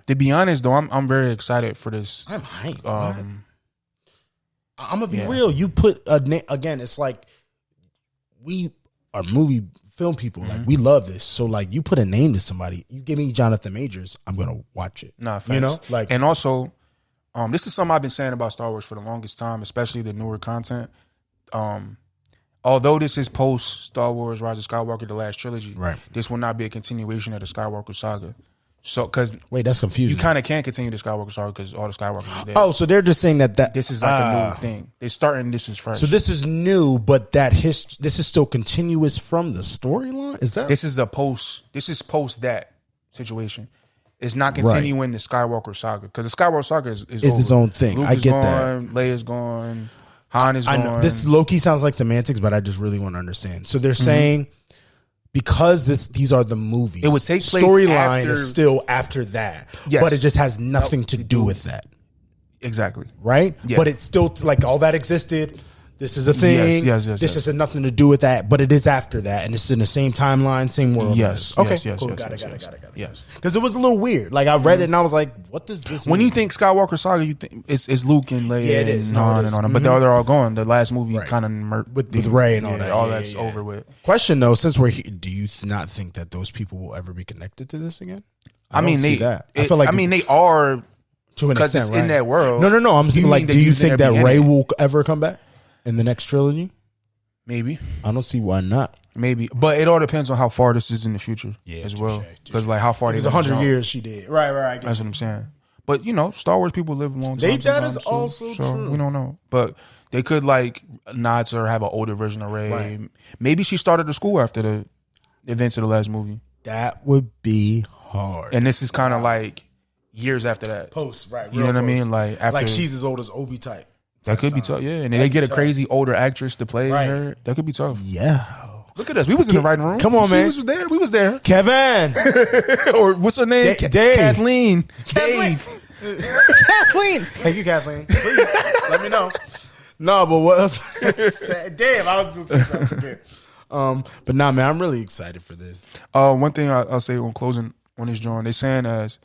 Speaker 2: To be honest, though, I'm very excited for this.
Speaker 3: I'm hyped. I'm gonna be real. You put again. It's like we are movie film people. Like we love this. So like you put a name to somebody. You give me Jonathan Majors, I'm gonna watch it.
Speaker 2: Nah, facts. And also, this is something I've been saying about Star Wars for the longest time, especially the newer content. Although this is post Star Wars Rise of Skywalker, the last trilogy,
Speaker 3: right?
Speaker 2: This will not be a continuation of the Skywalker saga. So, because
Speaker 3: wait, that's confusing.
Speaker 2: You kind of can't continue the Skywalker saga because all the Skywalkers is dead.
Speaker 3: Oh, so they're just saying that
Speaker 2: this is like a new thing. They're starting this is fresh.
Speaker 3: So this is new, but this is still continuous from the storyline. Is that
Speaker 2: this is post that situation. It's not continuing the Skywalker saga because the Skywalker saga is
Speaker 3: its own thing.
Speaker 2: Luke
Speaker 3: I get
Speaker 2: gone, that. Leia's gone. Han is gone.
Speaker 3: I know this low-key sounds like semantics, but I just really want to understand. So they're saying, because these are the movies,
Speaker 2: it would take place
Speaker 3: storyline is still after that, but it just has nothing to do with that.
Speaker 2: Exactly.
Speaker 3: Right?
Speaker 2: Yeah.
Speaker 3: But it's still like all that existed. This is a thing.
Speaker 2: Yes.
Speaker 3: This has nothing to do with that, but it is after that, and it's in the same timeline, same world.
Speaker 2: Yes.
Speaker 3: Okay.
Speaker 2: Yes.
Speaker 3: Cool.
Speaker 2: Yes.
Speaker 3: Got it.
Speaker 2: Yes.
Speaker 3: Because it was a little weird. Like I read it and I was like, "What does this?"
Speaker 2: When
Speaker 3: mean?
Speaker 2: you think Skywalker Saga, you think it's Luke and Leia.
Speaker 3: Yeah, it is.
Speaker 2: And on and on. But they're all gone. The last movie kind of
Speaker 3: with Rey and all that.
Speaker 2: All that's over with.
Speaker 3: Question though, since we're here, do you not think that those people will ever be connected to this again?
Speaker 2: I mean,
Speaker 3: I feel like
Speaker 2: they are
Speaker 3: to an extent,
Speaker 2: it's in that world.
Speaker 3: No. I'm saying, like, do you think that Rey will ever come back in the next trilogy?
Speaker 2: Maybe.
Speaker 3: I don't see why not.
Speaker 2: Maybe, but it all depends on how far this is in the future as well. Because like how far
Speaker 3: it's 100 years she did. Right.
Speaker 2: That's what I'm saying. But Star Wars people live a long time.
Speaker 3: That is also
Speaker 2: so
Speaker 3: true.
Speaker 2: We don't know, but they could like nod to her, have an older version of Rey. Right. Maybe she started the school after the events of the last movie.
Speaker 3: That would be hard.
Speaker 2: And this is kind of like years after that.
Speaker 3: Post, right?
Speaker 2: You know what I mean? Like after,
Speaker 3: like she's as old as Obi type.
Speaker 2: That could be tough, yeah. And they get a crazy older actress to play her. That could be tough.
Speaker 3: Yeah.
Speaker 2: Look at us. We was in the writing room.
Speaker 3: Come on, man.
Speaker 2: We was there. We was there.
Speaker 3: Kevin.
Speaker 2: Or what's her name?
Speaker 3: Dave.
Speaker 2: Kathleen. Dave.
Speaker 3: Kathleen. Thank you, Kathleen. Please let me know. No, but what else? Dave, I was just saying something. But nah, man, I'm really excited for this.
Speaker 2: One thing I'll say on closing on this drawing, they saying as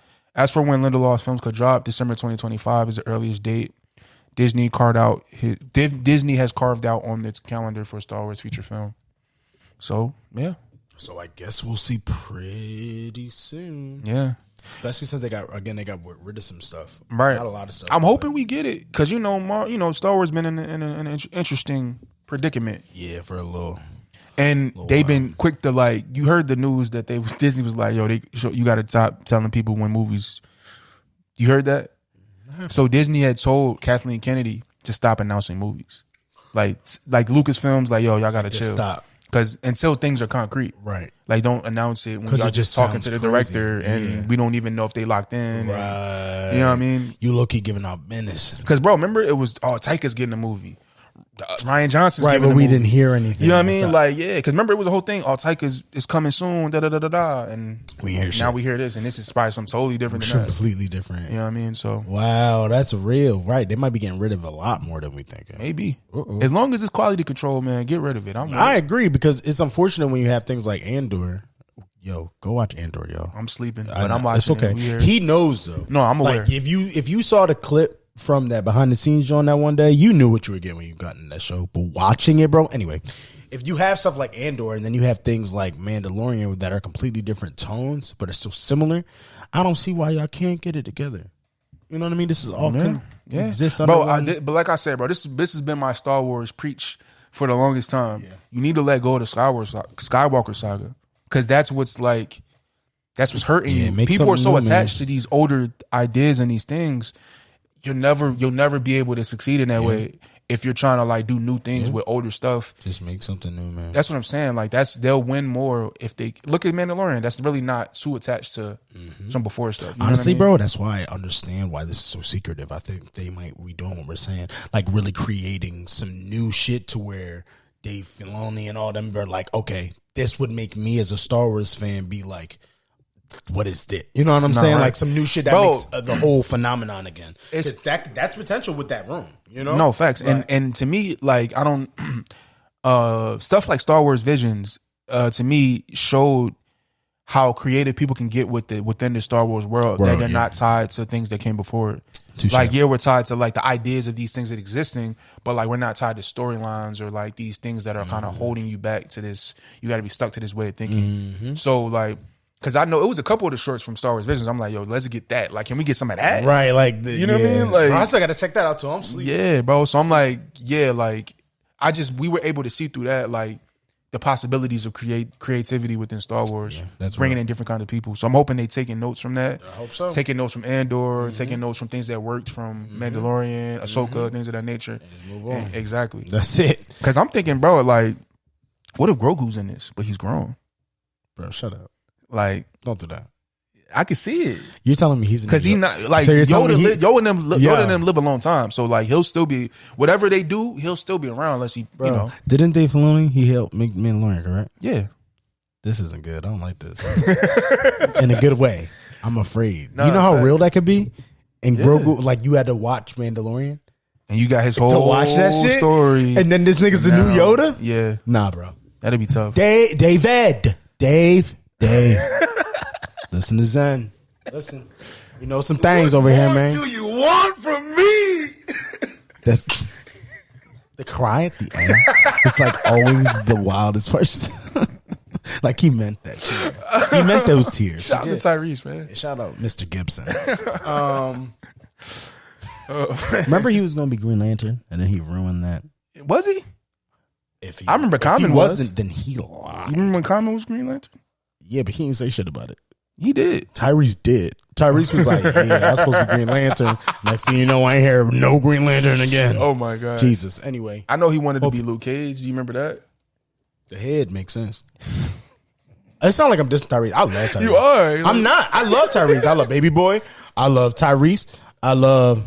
Speaker 2: for when Lindelof's films could drop, December 2025 is the earliest date. Disney has carved out on its calendar for a Star Wars feature film. So yeah.
Speaker 3: So I guess we'll see pretty soon.
Speaker 2: Yeah.
Speaker 3: Especially since they got rid of some stuff.
Speaker 2: Right.
Speaker 3: Not a lot of stuff.
Speaker 2: I'm hoping we get it because Star Wars been in an interesting predicament.
Speaker 3: Yeah, for a little.
Speaker 2: And they've been quick to like. You heard the news that Disney was like, "Yo, you got to stop telling people when movies." You heard that? So Disney had told Kathleen Kennedy to stop announcing movies, like Lucasfilms, like, "Yo, y'all got to chill,
Speaker 3: stop."
Speaker 2: Because until things are concrete,
Speaker 3: right?
Speaker 2: Like, don't announce it when y'all just talking to the director and we don't even know if they locked in.
Speaker 3: Right.
Speaker 2: And, you know what I mean?
Speaker 3: You low-key giving out business.
Speaker 2: Because, bro, remember it was, Taika's getting a movie. Ryan Johnson's
Speaker 3: right,
Speaker 2: giving
Speaker 3: but
Speaker 2: a
Speaker 3: we
Speaker 2: movie.
Speaker 3: didn't hear anything.
Speaker 2: You know what I mean? Like, yeah, because remember it was a whole thing. Taika's is coming soon, and
Speaker 3: we hear
Speaker 2: now we hear this, and this is probably something totally different than that.
Speaker 3: Completely different.
Speaker 2: You know what I mean? So
Speaker 3: wow, that's real. Right, they might be getting rid of a lot more than we think.
Speaker 2: Maybe. As long as it's quality control, man, get rid of it.
Speaker 3: I agree because it's unfortunate when you have things like Andor. Yo, go watch Andor, yo.
Speaker 2: I'm sleeping, but I'm watching.
Speaker 3: It's okay. He knows though.
Speaker 2: No, I'm aware.
Speaker 3: Like if you saw the clip from that behind the scenes on that one day, you knew what you were getting when you got in that show. But watching it, bro. Anyway, if you have stuff like Andor and then you have things like Mandalorian that are completely different tones but are still similar, I don't see why y'all can't get it together. You know what I mean? This is all exists.
Speaker 2: Bro, but like I said, bro, this has been my Star Wars preach for the longest time. Yeah. You need to let go of the Skywalker saga because that's what's hurting you. People are so attached to these older ideas and these things. You'll never be able to succeed in that way if you're trying to like do new things with older stuff.
Speaker 3: Just make something new, man.
Speaker 2: That's what I'm saying. Like they'll win more if they look at Mandalorian. That's really not too attached to some before stuff.
Speaker 3: Honestly, bro, that's why I understand why this is so secretive. I think they might be doing what we're saying, like really creating some new shit to where Dave Filoni and all them are like, okay, this would make me as a Star Wars fan be like, what is this? You know what I'm saying? Right. Like some new shit that makes the whole phenomenon again. That's potential with that room. You know?
Speaker 2: No, facts. Right. And to me, like I don't stuff like Star Wars Visions to me showed how creative people can get within the Star Wars world that they're not tied to things that came before it. Like we're tied to like the ideas of these things that existing, but like we're not tied to storylines or like these things that are kind of holding you back to this. You got to be stuck to this way of thinking. So like. Because I know it was a couple of the shorts from Star Wars Visions. I'm like, yo, let's get that. Like, can we get some of that?
Speaker 3: Right, like
Speaker 2: you know what I mean? Like,
Speaker 3: bro, I still got to check that out too. I'm sleeping.
Speaker 2: Yeah, bro. So I'm like, like we were able to see through that, like the possibilities of creativity within Star Wars. Yeah, that's bringing in different kind of people. So I'm hoping they taking notes from that.
Speaker 3: I hope so.
Speaker 2: Taking notes from Andor, taking notes from things that worked from Mandalorian, Ahsoka, things of that nature.
Speaker 3: And just move on.
Speaker 2: Exactly.
Speaker 3: That's it.
Speaker 2: Because I'm thinking, bro, like, what if Grogu's in this, but he's grown?
Speaker 3: Bro, shut up.
Speaker 2: Like,
Speaker 3: don't do that.
Speaker 2: I can see it.
Speaker 3: You're telling me he's
Speaker 2: because he's not like so Yoda and them live a long time. So like he'll still be whatever they do. He'll still be around unless he, you know.
Speaker 3: Didn't Dave Filoni he helped make Mandalorian, correct?
Speaker 2: Yeah.
Speaker 3: This isn't good. I don't like this in a good way. I'm afraid. You know how real that could be And Grogu, like, you had to watch Mandalorian.
Speaker 2: And you got his whole
Speaker 3: to watch that shit?
Speaker 2: story.
Speaker 3: And then this nigga's the new Yoda?
Speaker 2: Yeah.
Speaker 3: Nah, bro.
Speaker 2: That'd be tough.
Speaker 3: Dave. Listen to Zen. Listen. You know some things over here, man.
Speaker 2: What do you want from me?
Speaker 3: That's the cry at the end. It's like always the wildest person. Like he meant that too. He meant those tears.
Speaker 2: Shout out to Tyrese, man.
Speaker 3: Shout out Mr. Gibson. Remember he was going to be Green Lantern, and then he ruined that.
Speaker 2: Was he? I remember Common
Speaker 3: wasn't. Then he lied.
Speaker 2: You remember when Common was Green Lantern?
Speaker 3: Yeah, but he didn't say shit about it.
Speaker 2: He did.
Speaker 3: Tyrese did. Tyrese was like, yeah, I was supposed to be Green Lantern. Next thing you know, I ain't hear no Green Lantern again.
Speaker 2: Oh, my God.
Speaker 3: Jesus. Anyway.
Speaker 2: I know he wanted to be Luke Cage. Do you remember that?
Speaker 3: The head makes sense. It sounds like I'm dissing Tyrese. I love Tyrese.
Speaker 2: You are.
Speaker 3: I'm not. I love Tyrese. I love Baby Boy. I love Tyrese. I love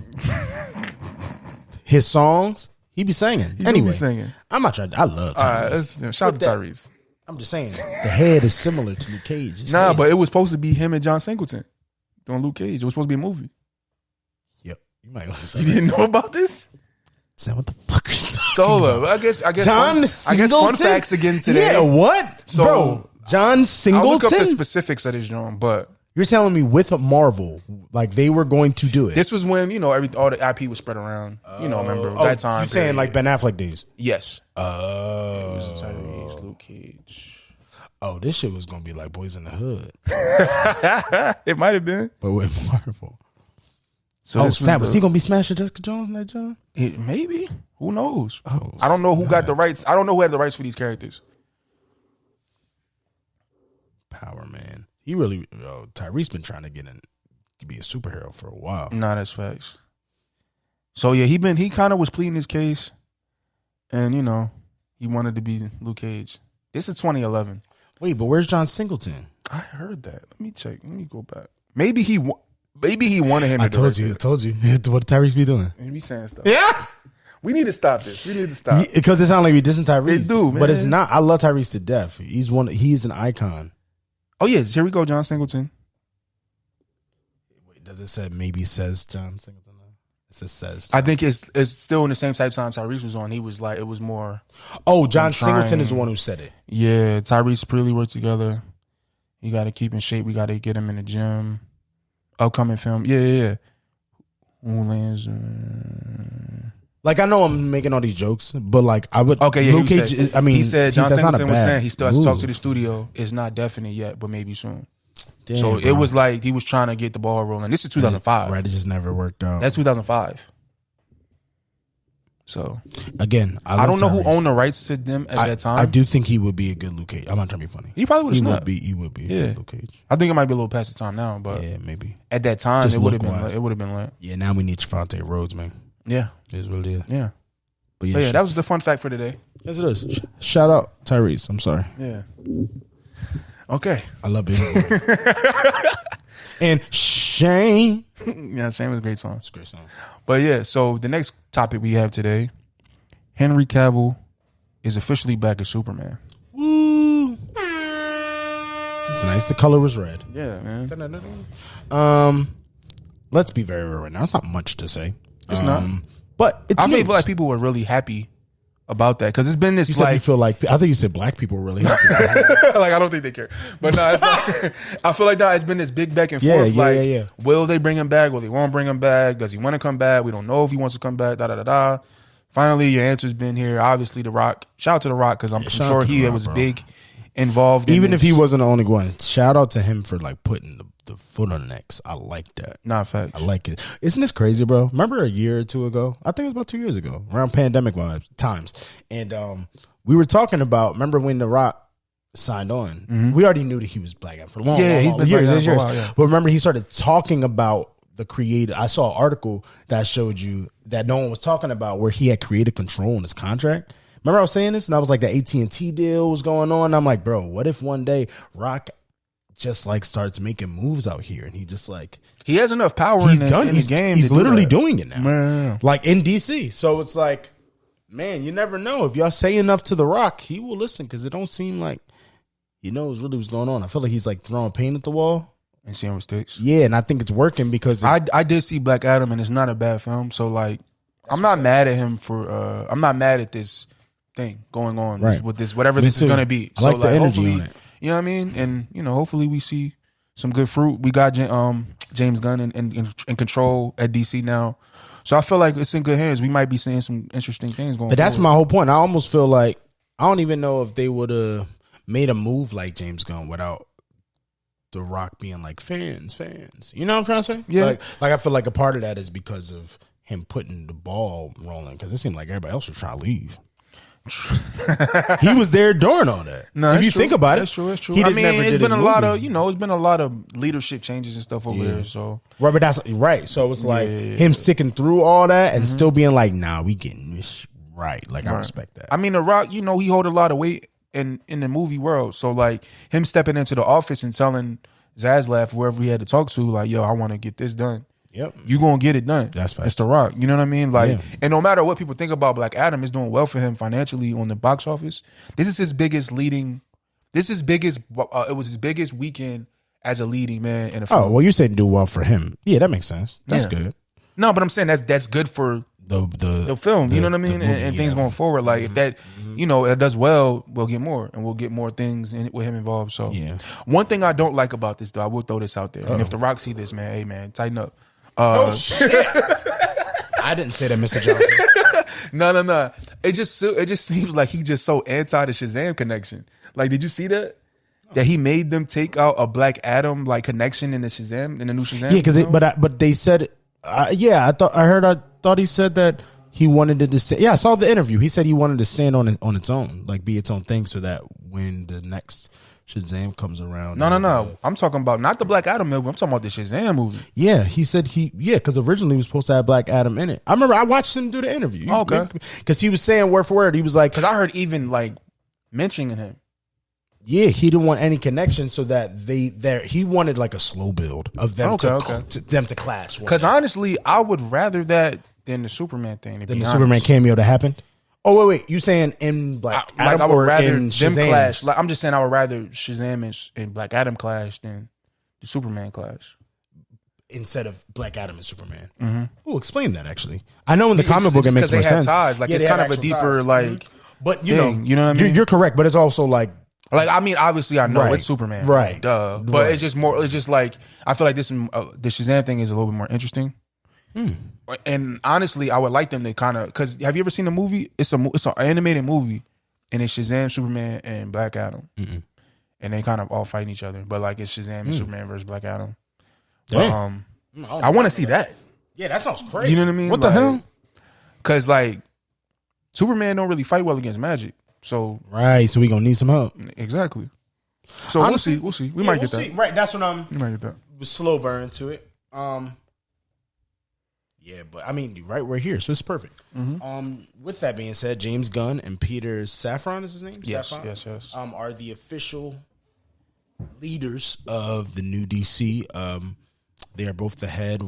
Speaker 3: his songs. He be singing.
Speaker 2: He be singing.
Speaker 3: I'm not trying. I love Tyrese.
Speaker 2: All right, shout out to Tyrese.
Speaker 3: I'm just saying, the head is similar to Luke Cage.
Speaker 2: But it was supposed to be him and John Singleton doing Luke Cage. It was supposed to be a movie.
Speaker 3: Yep. You might listen.
Speaker 2: You didn't know about this?
Speaker 3: Say what the fuck are you talking
Speaker 2: Solo.
Speaker 3: about?
Speaker 2: I guess
Speaker 3: John Singleton?
Speaker 2: fun facts again today.
Speaker 3: Yeah, what?
Speaker 2: So,
Speaker 3: bro, John Singleton?
Speaker 2: I'll look up the specifics of this drum, but
Speaker 3: you're telling me with Marvel, like they were going to do it.
Speaker 2: This was when, all the IP was spread around. Remember that time.
Speaker 3: You're saying like Ben Affleck days?
Speaker 2: Yes.
Speaker 3: Oh.
Speaker 2: It was Tyrese, Luke Cage.
Speaker 3: Oh, this shit was going to be like Boys in the Hood.
Speaker 2: It might have been.
Speaker 3: But with Marvel.
Speaker 2: So
Speaker 3: snap. Was he going to be smashing Jessica Jones in that job?
Speaker 2: Maybe. Who knows?
Speaker 3: Oh,
Speaker 2: I don't know who got the rights. I don't know who had the rights for these characters.
Speaker 3: Power, man. He really, Tyrese been trying to get in, be a superhero for a while.
Speaker 2: Nah, that's facts. So yeah, he kind of was pleading his case, and he wanted to be Luke Cage. This is 2011.
Speaker 3: Wait, but where's John Singleton?
Speaker 2: I heard that. Let me check. Let me go back. Maybe he wanted him.
Speaker 3: I told you. What Tyrese be doing?
Speaker 2: He be saying stuff.
Speaker 3: Yeah.
Speaker 2: We need to stop this. We need to stop.
Speaker 3: Because it sounds like we dissing Tyrese.
Speaker 2: They do, man.
Speaker 3: But it's not. I love Tyrese to death. He's an icon.
Speaker 2: Oh, yes. Here we go, John Singleton.
Speaker 3: Wait, does it say maybe says John Singleton? It says.
Speaker 2: I think it's still in the same type time Tyrese was on. He was like, it was more.
Speaker 3: Oh, John Singleton is the one who said it.
Speaker 2: Yeah, Tyrese really worked together. You got to keep in shape. We got to get him in the gym. Upcoming film. Yeah. Who lands?
Speaker 3: Like, I know I'm making all these jokes, but like I would.
Speaker 2: Okay, yeah.
Speaker 3: Luke Cage,
Speaker 2: he said John Singleton was saying he still has to talk to the studio. It's not definite yet, but maybe soon. Damn, so it was like he was trying to get the ball rolling. This is 2005.
Speaker 3: Right, it just never worked out.
Speaker 2: That's 2005. So
Speaker 3: again,
Speaker 2: I don't know who owned the rights to them at that time.
Speaker 3: I do think he would be a good Luke Cage. I'm not trying to be funny.
Speaker 2: He probably would have.
Speaker 3: He would be.
Speaker 2: Yeah,
Speaker 3: Luke Cage.
Speaker 2: I think it might be a little past the time now, but
Speaker 3: yeah, maybe
Speaker 2: at that time
Speaker 3: just
Speaker 2: it would have been. It would have been lit.
Speaker 3: Yeah, now we need Javante Rhodes, man.
Speaker 2: Yeah,
Speaker 3: it is what it is.
Speaker 2: Yeah,
Speaker 3: but yeah,
Speaker 2: that was the fun fact for today.
Speaker 3: Yes, it is. Shout out Tyrese. I'm sorry.
Speaker 2: Yeah. Okay.
Speaker 3: I love it. And Shane.
Speaker 2: Yeah, Shane was a great song.
Speaker 3: It's a great song.
Speaker 2: But yeah, so the next topic we have today, Henry Cavill is officially back as Superman.
Speaker 3: Woo. It's nice. The color was red.
Speaker 2: Yeah, man.
Speaker 3: Let's be very real right now. It's not much to say.
Speaker 2: It's not.
Speaker 3: But it's
Speaker 2: I feel like people were really happy about that because it's been this
Speaker 3: you said you feel like I think you said black people were really happy.
Speaker 2: Like I don't think they care, but no, it's like I feel like that it's been this big back and forth.
Speaker 3: Yeah.
Speaker 2: Will they bring him back? Will they won't bring him back? Does he want to come back? We don't know if he wants to come back. Finally, your answer's been here. Obviously, The Rock. Shout out to The Rock because I'm sure he was big involved.
Speaker 3: Even if he wasn't the only one, shout out to him for like putting the foot on the necks. I like that.
Speaker 2: Nah, facts.
Speaker 3: I like it. Isn't this crazy, bro? Remember a year or two ago? I think it was about 2 years ago, around pandemic times. And we were talking about, remember when The Rock signed on? Mm-hmm. We already knew that he was black for long,
Speaker 2: he's been
Speaker 3: years.
Speaker 2: For a while, yeah.
Speaker 3: But remember, he started talking about the creator. I saw an article that showed you that no one was talking about where he had creative control in his contract. Remember I was saying this? And I was like, the AT&T deal was going on. And I'm like, bro, what if one day Rock just like starts making moves out here and he just like
Speaker 2: he has enough power in the game.
Speaker 3: He's literally doing it now.
Speaker 2: Man.
Speaker 3: Like in DC. So it's like, man, you never know. If y'all say enough to The Rock, he will listen because it don't seem like he knows really what's going on. I feel like he's like throwing paint at the wall
Speaker 2: and seeing what sticks.
Speaker 3: Yeah, and I think it's working because
Speaker 2: I did see Black Adam, and it's not a bad film. So like, I'm not mad at him for. I'm not mad at this thing going on with this, whatever this is gonna be.
Speaker 3: I like the energy on it.
Speaker 2: You know what I mean? And hopefully we see some good fruit. We got James Gunn in control at DC now, so I feel like it's in good hands. We might be seeing some interesting things going.
Speaker 3: But that's my whole point. I almost feel like I don't even know if they would have made a move like James Gunn without The Rock being like fans. You know what I'm trying to say?
Speaker 2: Yeah.
Speaker 3: Like I feel like a part of that is because of him putting the ball rolling, because it seemed like everybody else was trying to leave. He was there during all that.
Speaker 2: No,
Speaker 3: if you think about it,
Speaker 2: that's true.
Speaker 3: He just never
Speaker 2: it's
Speaker 3: did
Speaker 2: been
Speaker 3: his
Speaker 2: a lot
Speaker 3: movie.
Speaker 2: of it's been a lot of leadership changes and stuff over there. So
Speaker 3: right, but that's right. So it was like him sticking through all that and still being like, "Nah, we getting this right." Like I respect that.
Speaker 2: I mean, The Rock, he hold a lot of weight in the movie world. So like him stepping into the office and telling Zaslav, whoever he had to talk to, like, "Yo, I want to get this done."
Speaker 3: Yep,
Speaker 2: you gonna get it done.
Speaker 3: That's fine.
Speaker 2: It's The Rock. You know what I mean? Like, and no matter what people think about Black Adam, it's doing well for him financially on the box office. This is his biggest leading. This is biggest. It was his biggest weekend as a leading man in a film.
Speaker 3: Oh well, you said do well for him. Yeah, that makes sense. That's good.
Speaker 2: No, but I'm saying that's good for the film. You know what I mean? Movie, and things going forward. Like if that, it does well, we'll get more, and we'll get more things with him involved. So one thing I don't like about this, though, I will throw this out there. And if The Rock see this, man, hey man, tighten up.
Speaker 3: Oh shit! I didn't say that, Mr. Johnson.
Speaker 2: No. It just seems like he just so anti the Shazam connection. Like, did you see that? That he made them take out a Black Adam like connection in the new Shazam.
Speaker 3: Yeah, because but they said, I thought he said that he wanted it to stand. Yeah, I saw the interview. He said he wanted to stand on its own, like be its own thing, so that when the next Shazam comes around.
Speaker 2: No. I'm talking about not the Black Adam movie. I'm talking about the Shazam movie.
Speaker 3: Yeah, he said because originally he was supposed to have Black Adam in it. I remember I watched him do the interview.
Speaker 2: Okay.
Speaker 3: Because he was saying word for word. He was like,
Speaker 2: because I heard even like mentioning him.
Speaker 3: Yeah, he didn't want any connection, so that he wanted like a slow build of them to clash.
Speaker 2: Because honestly, I would rather that than the Superman thing.
Speaker 3: Than the Superman cameo that happened. Oh wait, you saying in Black Adam,
Speaker 2: I would rather
Speaker 3: in
Speaker 2: them
Speaker 3: Shazam
Speaker 2: clash? Like, I'm just saying I would rather Shazam and Black Adam clash than the Superman clash
Speaker 3: instead of Black Adam and Superman.
Speaker 2: Mm-hmm.
Speaker 3: Oh, explain that actually. I know in the comic book it makes more sense.
Speaker 2: Ties. Like it's kind of a deeper ties.
Speaker 3: But
Speaker 2: you know what I mean.
Speaker 3: You're correct, but it's also like
Speaker 2: I mean, obviously I know it's Superman,
Speaker 3: right?
Speaker 2: Duh. But it's just more. It's just like I feel like this the Shazam thing is a little bit more interesting. And honestly, I would like them to kind of, because have you ever seen the movie? It's an animated movie, and it's Shazam, Superman, and Black Adam, and they kind of all fighting each other. But like it's Shazam and Superman versus Black Adam. But, I want to see that.
Speaker 3: Yeah, that sounds crazy.
Speaker 2: You know what I mean?
Speaker 3: What the hell?
Speaker 2: Because like Superman don't really fight well against magic, so
Speaker 3: so we gonna need some help.
Speaker 2: Exactly. So honestly, we'll see. We might get that.
Speaker 3: Right, that's what
Speaker 2: we might get that.
Speaker 3: Slow burn to it. Yeah, but I mean, right, we're here, so it's perfect. With that being said, James Gunn and Peter Safran is his name?
Speaker 2: Yes,
Speaker 3: Safran?
Speaker 2: yes.
Speaker 3: Are the official leaders of the new DC. They are both the head.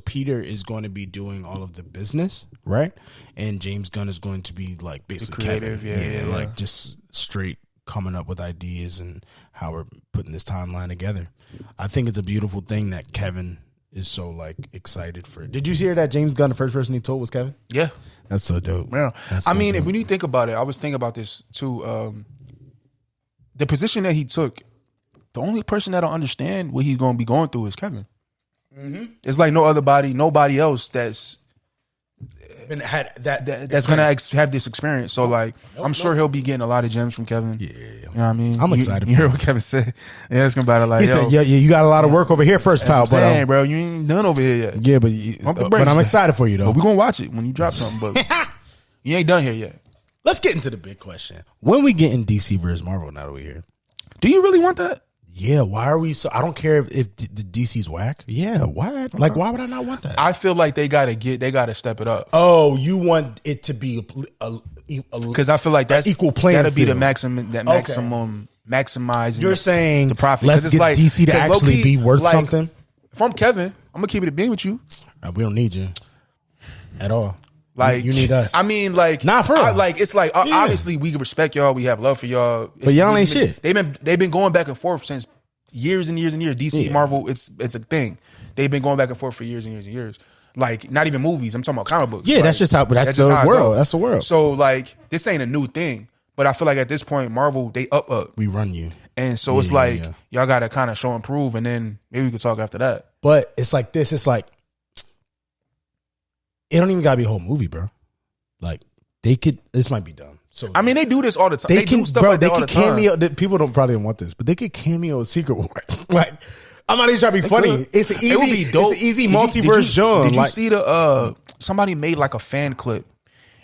Speaker 3: Peter is going to be doing all of the business, right? And James Gunn is going to be like basically
Speaker 2: creative,
Speaker 3: like just straight coming up with ideas and how we're putting this timeline together. I think it's a beautiful thing that Kevin is so like excited for. Did you hear that James Gunn, the first person he told was Kevin?
Speaker 2: Yeah.
Speaker 3: That's so dope.
Speaker 2: Yeah. When you think about it, I was thinking about this too. The position that he took, the only person that'll understand what he's going to be going through is Kevin. It's like nobody else that's that's going to have this experience. So I'm sure he'll be getting a lot of gems from Kevin. Yeah. You know what I mean?
Speaker 3: I'm excited.
Speaker 2: You hear what Kevin said? Yeah, it's going to be like,
Speaker 3: he said, yeah, you got a lot of work over here first, pal.
Speaker 2: But bro, you ain't done over here yet.
Speaker 3: Yeah, but I'm excited for you though.
Speaker 2: But we're going to watch it when you drop something, but you ain't done here yet.
Speaker 3: Let's get into the big question. When we get in DC versus Marvel now that we're here,
Speaker 2: do you really want that?
Speaker 3: Yeah, why are we so? I don't care if the DC's whack. Yeah, why? Okay. Like, why would I not want that?
Speaker 2: I feel like they gotta step it up.
Speaker 3: Oh, you want it to be
Speaker 2: because I feel like that's
Speaker 3: equal playing.
Speaker 2: That'll be the maximum maximizing.
Speaker 3: You're saying
Speaker 2: the profit.
Speaker 3: Let's get like, DC to actually be worth something.
Speaker 2: If I'm Kevin, I'm gonna keep it a being with you.
Speaker 3: We don't need you at all.
Speaker 2: Like
Speaker 3: you need us.
Speaker 2: I mean, like
Speaker 3: not for real.
Speaker 2: It's like obviously we respect y'all, we have love for y'all.
Speaker 3: But y'all ain't shit.
Speaker 2: They've been going back and forth since years and years and years. DC, Marvel, it's a thing. They've been going back and forth for years and years and years. Like, not even movies. I'm talking about comic books.
Speaker 3: Yeah,
Speaker 2: like,
Speaker 3: that's just how. That's the world. That's the world.
Speaker 2: So like, this ain't a new thing. But I feel like at this point, Marvel, they up.
Speaker 3: We run you.
Speaker 2: And so it's like, y'all got to kind of show and prove, and then maybe we could talk after that.
Speaker 3: But it's like this. It's like, it don't even got to be a whole movie, bro. Like, this might be done. So
Speaker 2: I mean, they do this all the time. They do stuff like that all the time.
Speaker 3: They could cameo. People probably don't want this, but they could cameo Secret Wars. Like, I'm not even trying to be funny. It's an easy multiverse genre.
Speaker 2: Did you see the somebody made like a fan clip,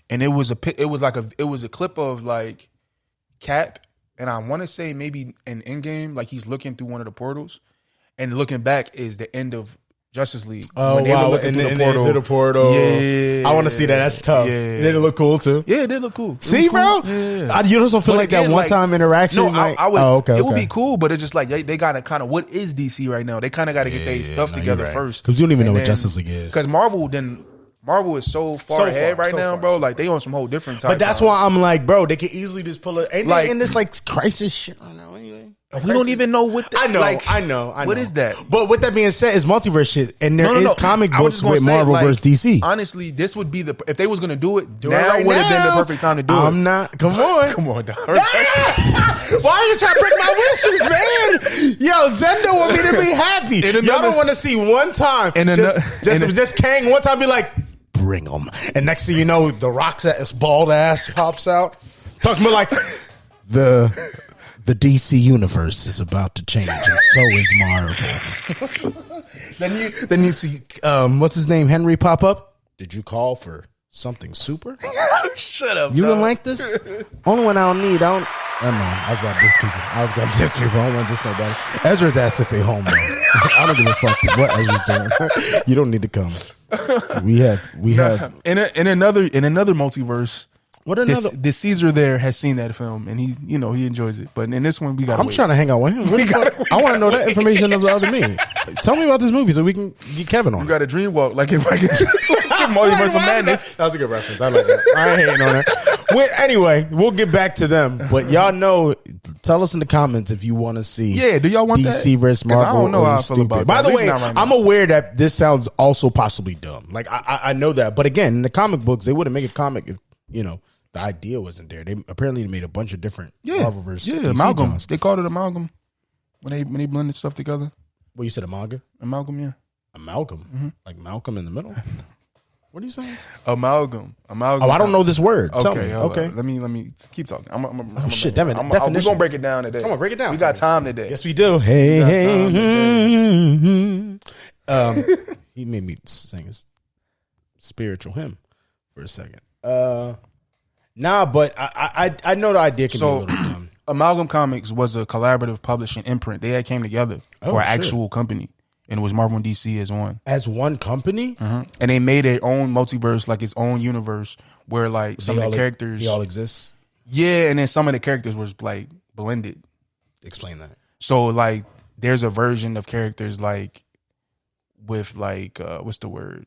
Speaker 2: and it was a clip of like Cap, and I want to say maybe an Endgame, like he's looking through one of the portals, and looking back is the end of Justice League.
Speaker 3: Oh, when they were looking through the portal. Yeah. I want to see that. That's tough. Yeah. Did it look cool too?
Speaker 2: Yeah, it did look cool.
Speaker 3: See,
Speaker 2: cool.
Speaker 3: bro? Yeah. You don't feel like that one-time interaction?
Speaker 2: No,
Speaker 3: like,
Speaker 2: I would.
Speaker 3: Okay.
Speaker 2: It would be cool, but it's just like they got to kind of, what is DC right now? They kind of got to get their stuff together first.
Speaker 3: Because you don't even know what Justice League is.
Speaker 2: Because Marvel is so far ahead right now, bro. Like, they on some whole different type.
Speaker 3: But that's why I'm like, bro, they could easily just pull it. Ain't they in this like crisis shit right now anyway?
Speaker 2: We don't even know what
Speaker 3: I know.
Speaker 2: What is that?
Speaker 3: But with that being said, it's multiverse shit, and there is comic books with Marvel versus DC.
Speaker 2: Honestly, this would be if they was gonna do it, now would have been the perfect time to do it.
Speaker 3: I'm not. Come on,
Speaker 2: dog.
Speaker 3: Why are you trying to break my wishes, man? Yo, ZENN don't want me to be happy. Y'all don't want to see one time. Just Kang one time be like, bring them, and next thing you know, the Rock's bald ass pops out, talking about like the DC universe is about to change, and so is Marvel. then you see, what's his name, Henry pop up. Did you call for something super?
Speaker 2: Shut up.
Speaker 3: You didn't like this? Only one I don't need. I was about to diss people. I don't want to diss nobody. Ezra's ass can stay home, though. I don't give a fuck what Ezra's doing. You don't need to come. We have.
Speaker 2: In another multiverse.
Speaker 3: What another?
Speaker 2: The Cesar there has seen that film, and he enjoys it. But in this one, we got.
Speaker 3: I'm trying to hang out with him. I want to know that information of the other me. Tell me about this movie so we can get Kevin on.
Speaker 2: You got a dream walk like Multiverse of Madness.
Speaker 3: That was a good reference. I like that. I ain't hating on that. Anyway, we'll get back to them. But y'all know, tell us in the comments if you want to see.
Speaker 2: Yeah, do y'all want
Speaker 3: DC versus Marvel?
Speaker 2: I don't know how I feel about that.
Speaker 3: By the way, I'm aware that this sounds also possibly dumb. Like I know that, but again, in the comic books, they wouldn't make a comic if the idea wasn't there. They apparently made a bunch of different Marvel versus DC
Speaker 2: amalgam.
Speaker 3: genres.
Speaker 2: They called it amalgam when they blended stuff together.
Speaker 3: What you said, amalgam?
Speaker 2: Amalgam, yeah.
Speaker 3: Amalgam, like Malcolm in the Middle. What are you saying?
Speaker 2: Amalgam.
Speaker 3: Oh, I don't know this word. Tell me. Okay.
Speaker 2: Let me keep talking.
Speaker 3: Shit, damn it.
Speaker 2: We're gonna break it down today.
Speaker 3: Come on, break it down.
Speaker 2: We got time today.
Speaker 3: Yes, we do. Hey. He made me sing a spiritual hymn for a second. Nah, but I know the idea can be a little dumb.
Speaker 2: Amalgam Comics was a collaborative publishing imprint. They had came together for an actual company, and it was Marvel and DC as one.
Speaker 3: As one company?
Speaker 2: Mm-hmm. And they made their own multiverse, like its own universe, where like some of the characters...
Speaker 3: They all exist?
Speaker 2: Yeah, and then some of the characters was like blended.
Speaker 3: Explain that.
Speaker 2: So like there's a version of characters like with like, what's the word?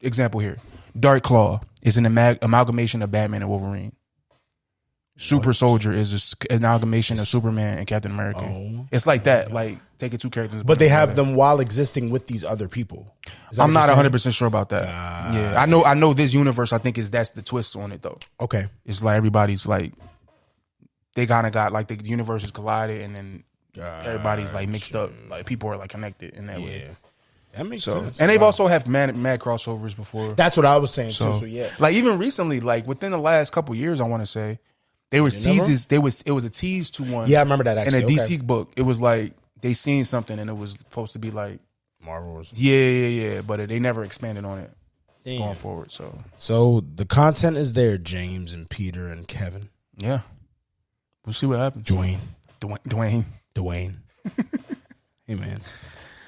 Speaker 2: Example here. Dark Claw is an amalgamation of Batman and Wolverine. Super Soldier is an amalgamation of Superman and Captain America. Oh, it's like that. Like taking two characters.
Speaker 3: But they have them while existing with these other people.
Speaker 2: I'm not 100% sure about that. Yeah, I know this universe. I think that's the twist on it though.
Speaker 3: Okay,
Speaker 2: it's like everybody's like they kind of got like the universes collided and then everybody's like mixed up. Like people are like connected in that way.
Speaker 3: That makes sense.
Speaker 2: And they've also have mad crossovers before.
Speaker 3: That's what I was saying too. So yeah,
Speaker 2: like even recently, like within the last couple years, I want to say. There was teases. It was a tease to one.
Speaker 3: Yeah, I remember that actually.
Speaker 2: In a DC book, it was like they seen something and it was supposed to be like
Speaker 3: Marvel.
Speaker 2: Yeah. But they never expanded on it going forward.
Speaker 3: So the content is there, James and Peter and Kevin.
Speaker 2: Yeah, we'll see what happens. Dwayne.
Speaker 3: Hey man,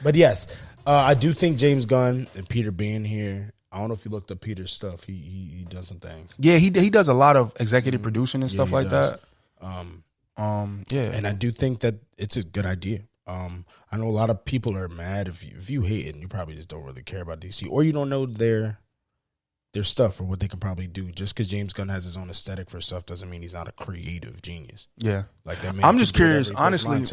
Speaker 3: but yes, I do think James Gunn and Peter being here. I don't know if you looked up Peter's stuff. He does some things.
Speaker 2: Yeah, he does a lot of executive producing and stuff like that. Yeah,
Speaker 3: and I do think that it's a good idea. I know a lot of people are mad if you hate it and you probably just don't really care about DC or you don't know their their stuff or what they can probably do. Just because James Gunn has his own aesthetic for stuff doesn't mean he's not a creative genius.
Speaker 2: Yeah,
Speaker 3: like that.
Speaker 2: I'm just curious, honestly.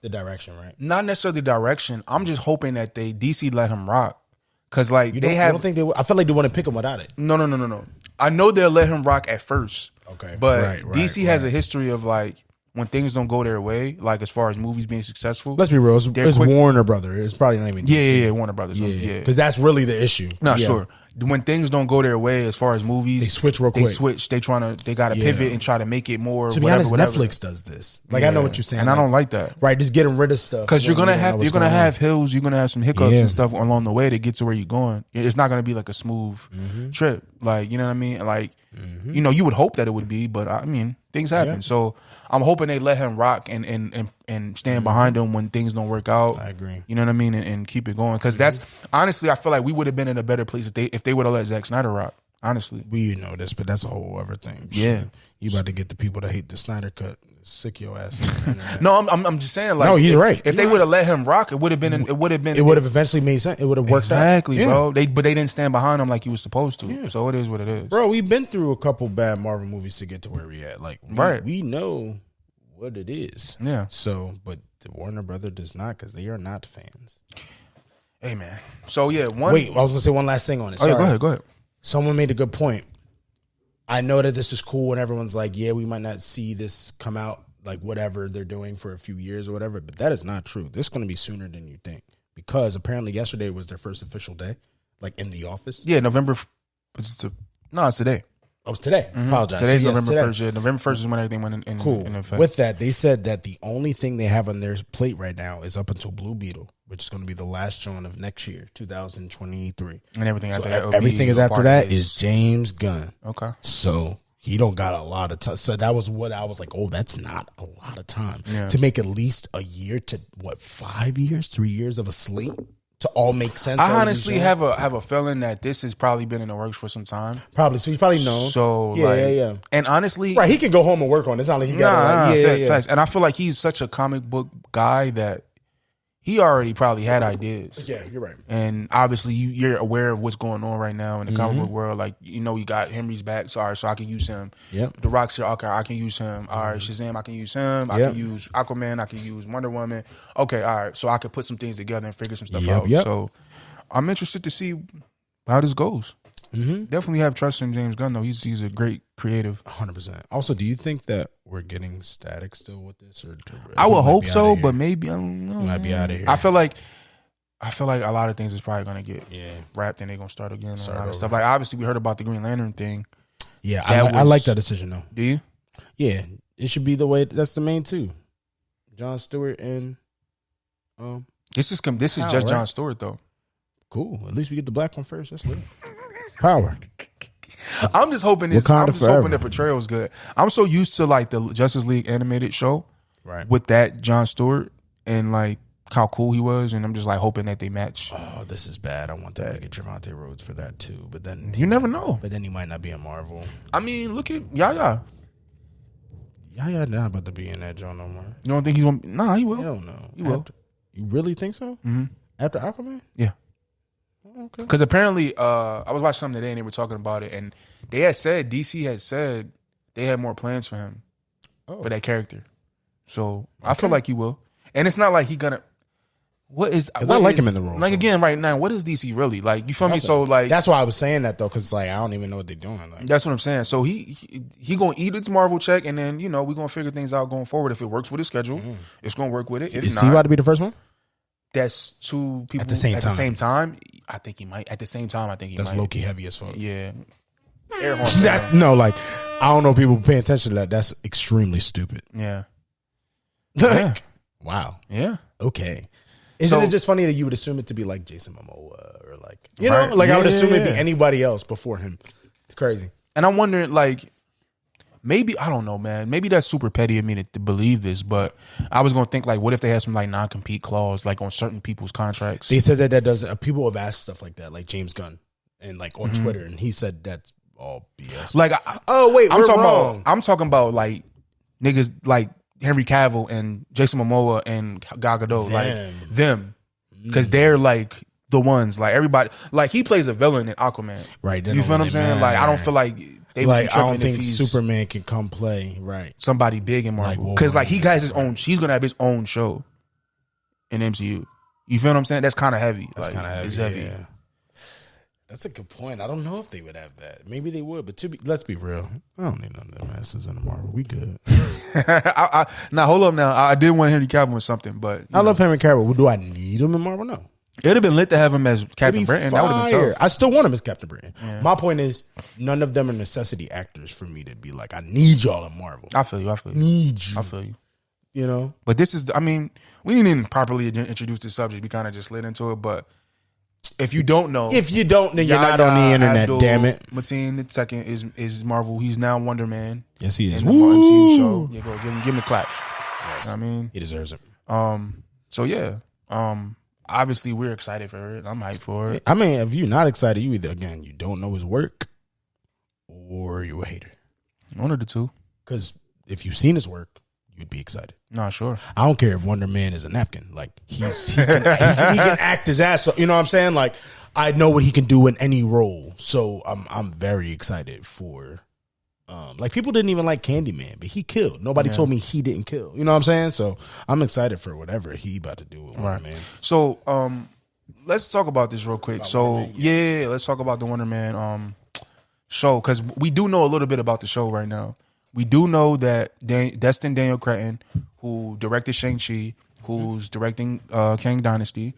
Speaker 3: The direction, right?
Speaker 2: Not necessarily the direction. I'm just hoping that DC let him rock, because like
Speaker 3: I don't think they. I feel like they want to pick him without it.
Speaker 2: No. I know they'll let him rock at first.
Speaker 3: Okay,
Speaker 2: but DC has a history of like, when things don't go their way, like as far as movies being successful.
Speaker 3: Let's be real. It's Warner Brother. It's probably not even DC.
Speaker 2: Yeah, Warner Brothers. Yeah.
Speaker 3: Because that's really the issue.
Speaker 2: Sure. When things don't go their way as far as movies,
Speaker 3: they switch real quick.
Speaker 2: They got to pivot and try to make it more.
Speaker 3: To be honest, Netflix does this. Like I know what you're saying,
Speaker 2: and I don't like that.
Speaker 3: Right, just getting rid of stuff
Speaker 2: because you're gonna have hills, you're gonna have some hiccups and stuff along the way to get to where you're going. It's not gonna be like a smooth trip. Like, you know what I mean? Like, you know, you would hope that it would be, but I mean, things happen. Yeah. So I'm hoping they let him rock and stand behind him when things don't work out.
Speaker 3: I agree.
Speaker 2: You know what I mean? And keep it going. Because that's, honestly, I feel like we would have been in a better place if they would have let Zack Snyder rock. Honestly.
Speaker 3: We know this, but that's a whole other thing.
Speaker 2: Yeah.
Speaker 3: You about to get the people that hate the Snyder cut sick your ass.
Speaker 2: No, I'm just saying, like,
Speaker 3: no, he's right.
Speaker 2: If they would have let him rock, it would have
Speaker 3: eventually made sense. It would have worked
Speaker 2: exactly,
Speaker 3: out.
Speaker 2: Bro. But they didn't stand behind him like he was supposed to. Yeah. So it is what it is.
Speaker 3: Bro, we've been through a couple bad Marvel movies to get to where we at. Like, we know what it is.
Speaker 2: Yeah.
Speaker 3: So, but the Warner Brother does not, because they are not fans.
Speaker 2: Hey, man. So, yeah.
Speaker 3: Wait, I was going to say one last thing on it.
Speaker 2: Sorry. Oh, yeah, go ahead.
Speaker 3: Someone made a good point. I know that this is cool and everyone's like, yeah, we might not see this come out, like whatever they're doing for a few years or whatever, but that is not true. This is going to be sooner than you think, because apparently yesterday was their first official day, like in the office.
Speaker 2: Yeah, November. It's today.
Speaker 3: Oh, it's today.
Speaker 2: Mm-hmm.
Speaker 3: Apologize.
Speaker 2: Today's November 1st. Yeah, November 1st is when everything went in effect.
Speaker 3: With that, they said that the only thing they have on their plate right now is up until Blue Beetle, which is going to be the last showing of next year, 2023.
Speaker 2: And everything after that.
Speaker 3: Everything is after that is James Gunn.
Speaker 2: Okay.
Speaker 3: So he don't got a lot of time. So that was what I was like, oh, that's not a lot of time to make at least a year to 3 years of a slate to all make sense.
Speaker 2: I honestly have a feeling that this has probably been in the works for some time.
Speaker 3: Probably. So he's probably known.
Speaker 2: So yeah. And honestly,
Speaker 3: right, he can go home and work on it. It's not like he got
Speaker 2: facts. And I feel like he's such a comic book guy that he already probably had ideas.
Speaker 3: Yeah, you're right.
Speaker 2: And obviously you're aware of what's going on right now in the comic book world. Like, you know, you got Henry's back, so I can use him.
Speaker 3: Yep.
Speaker 2: The Rock's here, okay, I can use him. All right, Shazam, I can use him. I can use Aquaman, I can use Wonder Woman. Okay, all right. So I could put some things together and figure some stuff out.
Speaker 3: Yep.
Speaker 2: So I'm interested to see how this goes. Definitely have trust in James Gunn, though. He's a great creative.
Speaker 3: 100%. Also, do you think that we're getting static still with this? Or
Speaker 2: I would hope so, but maybe, I don't know.
Speaker 3: He might be out of here.
Speaker 2: I feel like a lot of things is probably going to get wrapped and they're going to start again. A lot of stuff. Like, obviously, we heard about the Green Lantern thing.
Speaker 3: Yeah, I like that decision, though.
Speaker 2: Do you?
Speaker 3: Yeah, it should be the way. That's the main two. Jon Stewart and
Speaker 2: this is just right? Jon Stewart, though.
Speaker 3: Cool. At least we get the black one first. That's lit. Power.
Speaker 2: I'm just hoping the portrayal is good. I'm so used to like the Justice League animated show,
Speaker 3: right?
Speaker 2: With that Jon Stewart and like how cool he was, and I'm just like hoping that they match.
Speaker 3: Oh, this is bad. I want them to get Javante Rhodes for that too, but then
Speaker 2: you never know.
Speaker 3: But then he might not be a Marvel.
Speaker 2: I mean, look at Yahya.
Speaker 3: Yahya not about to be in that joint no more.
Speaker 2: You don't think he's gonna? Nah, he will.
Speaker 3: Hell no.
Speaker 2: He will.
Speaker 3: You really think so?
Speaker 2: Mm-hmm.
Speaker 3: After Aquaman?
Speaker 2: Yeah.
Speaker 3: Okay.
Speaker 2: Because apparently, I was watching something today and they were talking about it, and they had said DC had said they had more plans for him for that character. So I feel like he will, and it's not like he gonna.
Speaker 3: I like him in the role.
Speaker 2: Like again, right now, what is DC really like? You feel me? So like
Speaker 3: that's why I was saying that though, because like I don't even know what they're doing. Like,
Speaker 2: that's what I'm saying. So he gonna eat its Marvel check, and then we're gonna figure things out going forward. If it works with his schedule, it's gonna work with it. If
Speaker 3: is he about to be the first one?
Speaker 2: That's two people
Speaker 3: at the same time.
Speaker 2: I think he might. At the same time, I think he might.
Speaker 3: That's low key heavy as fuck.
Speaker 2: Yeah. Air horn.
Speaker 3: That's I don't know if people pay attention to that. That's extremely stupid.
Speaker 2: Yeah.
Speaker 3: Wow.
Speaker 2: Yeah.
Speaker 3: Okay. Isn't it just funny that you would assume it to be like Jason Momoa or like I would assume it'd be anybody else before him. It's crazy.
Speaker 2: And I'm wondering like. Maybe, I don't know, man. Maybe that's super petty of me to believe this, but I was going to think, like, what if they had some, like, non-compete clause, like, on certain people's contracts?
Speaker 3: They said that does, people have asked stuff like that, like James Gunn, and, like, on Twitter, and he said that's all BS.
Speaker 2: Like, I'm talking about, like, niggas like Henry Cavill and Jason Momoa and Gal Gadot, like, them. Because they're, like, the ones. Like everybody, like he plays a villain in Aquaman.
Speaker 3: Right.
Speaker 2: You feel what I'm saying? Like I don't feel like they would be
Speaker 3: I don't think
Speaker 2: if
Speaker 3: Superman can come play
Speaker 2: somebody big in Marvel because like he got his own. He's gonna have his own show in MCU. You feel what I'm saying? That's kind of heavy. That's kind of heavy. It's heavy. Yeah.
Speaker 3: That's a good point. I don't know if they would have that. Maybe they would, but let's be real. I don't need none of them asses in the Marvel. We good.
Speaker 2: Now hold up. Now I did want Henry Cavill with something, but
Speaker 3: I love Henry Cavill. Do I need him in Marvel? No.
Speaker 2: It'd have been lit to have him as Captain Britain. That would have been tough.
Speaker 3: I still want him as Captain Britain. Yeah. My point is, none of them are necessity actors for me to be like, I need y'all in Marvel.
Speaker 2: I feel you.
Speaker 3: Need you.
Speaker 2: I feel you.
Speaker 3: You know?
Speaker 2: But this is, I mean, we didn't even properly introduce the subject. We kind of just slid into it. But if you don't know.
Speaker 3: If you don't, then you're not on the internet,
Speaker 2: Abdul
Speaker 3: damn it.
Speaker 2: Mateen the second is Marvel. He's now Wonder Man.
Speaker 3: Yes, he is.
Speaker 2: In the MCU show. Yeah, go give him the claps.
Speaker 3: Yes.
Speaker 2: You know what I mean?
Speaker 3: He deserves it.
Speaker 2: So, yeah. Obviously, we're excited for it. I'm hyped for it.
Speaker 3: I mean, if you're not excited, you either, again, you don't know his work or you're a hater.
Speaker 2: One of the two.
Speaker 3: Because if you've seen his work, you'd be excited.
Speaker 2: Nah, sure.
Speaker 3: I don't care if Wonder Man is a napkin. Like, he can act his ass off. You know what I'm saying? Like, I know what he can do in any role. So, I'm very excited for... like people didn't even like Candyman, but he killed. Nobody told me he didn't kill. You know what I'm saying? So I'm excited for whatever he about to do with Wonder Man.
Speaker 2: So let's talk about this real quick. Let's talk about the Wonder Man show because we do know a little bit about the show right now. We do know that Destin Daniel Cretton, who directed Shang-Chi, who's directing Kang Dynasty,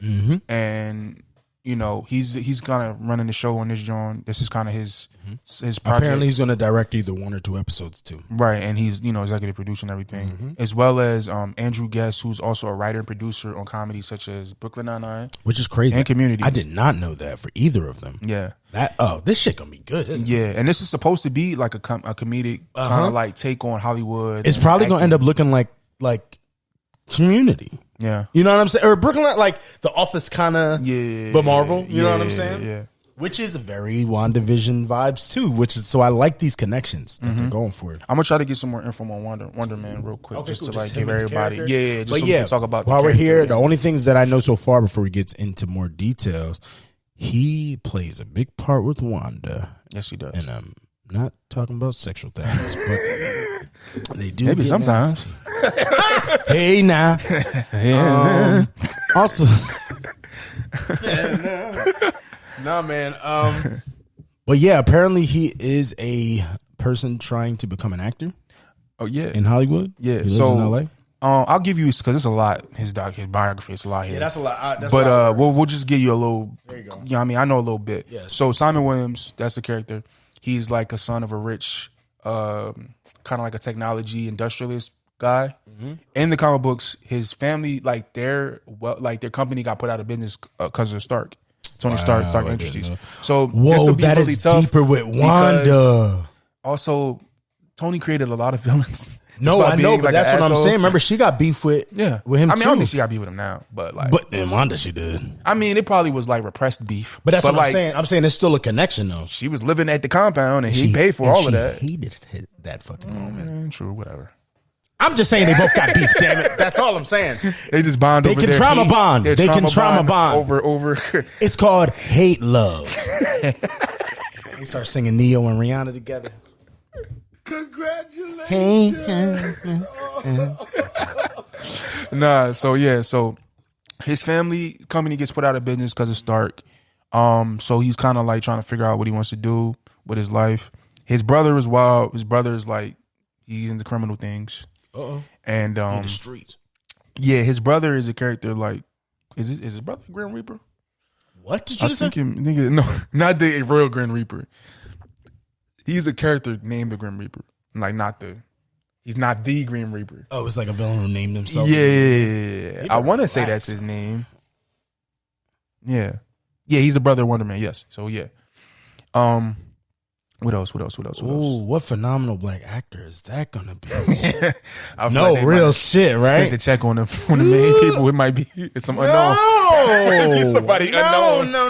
Speaker 2: and you know, he's kind of running the show on this joint. This is kind of his project.
Speaker 3: Apparently, he's going to direct either 1 or 2 episodes too.
Speaker 2: Right, and he's executive producing everything, as well as Andrew Guest, who's also a writer and producer on comedies such as Brooklyn Nine-Nine,
Speaker 3: which is crazy,
Speaker 2: and Community.
Speaker 3: I did not know that for either of them.
Speaker 2: Yeah,
Speaker 3: this shit gonna be good. Isn't it?
Speaker 2: And this is supposed to be like a comedic kind of like take on Hollywood.
Speaker 3: It's probably gonna end up looking like Community.
Speaker 2: Yeah,
Speaker 3: you know what I'm saying, or Brooklyn, like The Office, kind of.
Speaker 2: Yeah,
Speaker 3: but Marvel. You know what I'm saying?
Speaker 2: Yeah.
Speaker 3: Which is very WandaVision vibes too. So I like these connections that they're going for.
Speaker 2: I'm gonna try to get some more info on Wonder Man real quick, just to like give everybody. Just so we can talk about.
Speaker 3: While we're here, the only things that I know so far before we get into more details, he plays a big part with Wanda.
Speaker 2: Yes, he does.
Speaker 3: And I'm not talking about sexual things, but they do.
Speaker 2: Maybe sometimes.
Speaker 3: Hey now. Also. No, man. But yeah, apparently he is a person trying to become an actor.
Speaker 2: Oh yeah,
Speaker 3: in Hollywood.
Speaker 2: Yeah,
Speaker 3: he lives in LA.
Speaker 2: I'll give you because it's a lot. His biography, it's a lot here.
Speaker 3: Yeah, that's a lot.
Speaker 2: But we'll just give you a little.
Speaker 3: There you go.
Speaker 2: Yeah, I mean, I know a little bit.
Speaker 3: Yeah.
Speaker 2: So Simon Williams, that's the character. He's like a son of a rich, kind of like a technology industrialist guy. In the comic books, his family, like their company got put out of business because of Stark. Tony Stark Industries. So
Speaker 3: whoa, that really is deeper with Wanda.
Speaker 2: Also, Tony created a lot of villains.
Speaker 3: No, I know, but that's what I'm saying. Remember, she got beef with him.
Speaker 2: I mean, I don't think she got beef with him now, but
Speaker 3: in Wanda she did.
Speaker 2: I mean, it probably was like repressed beef.
Speaker 3: But that's what I'm saying. I'm saying there's still a connection though.
Speaker 2: She was living at the compound, and he paid for all of that.
Speaker 3: He did that fucking moment.
Speaker 2: True, whatever.
Speaker 3: I'm just saying they both got beef. Damn it, that's all I'm saying.
Speaker 2: They just bond.
Speaker 3: They can trauma bond. They can trauma bond
Speaker 2: over.
Speaker 3: It's called hate love. They start singing Neo and Rihanna together.
Speaker 2: Congratulations. Nah, so his family company gets put out of business because of Stark. So he's kind of like trying to figure out what he wants to do with his life. His brother is wild. His brother is like he's into criminal things. And
Speaker 3: in the streets.
Speaker 2: Yeah, his brother is a character like is his brother Grim Reaper?
Speaker 3: What did you say?
Speaker 2: No, not the real Grim Reaper. He's a character named the Grim Reaper. Like he's not the Grim Reaper.
Speaker 3: Oh, it's like a villain who named himself.
Speaker 2: Yeah. I want to say that's his name. Yeah. Yeah, he's a brother of Wonder Man, yes. So yeah. What else?
Speaker 3: Ooh, what phenomenal black actor is that gonna be?
Speaker 2: No,
Speaker 3: like real shit, right?
Speaker 2: Spent the check on the main people. It might be some unknown. It might be somebody unknown.
Speaker 3: No.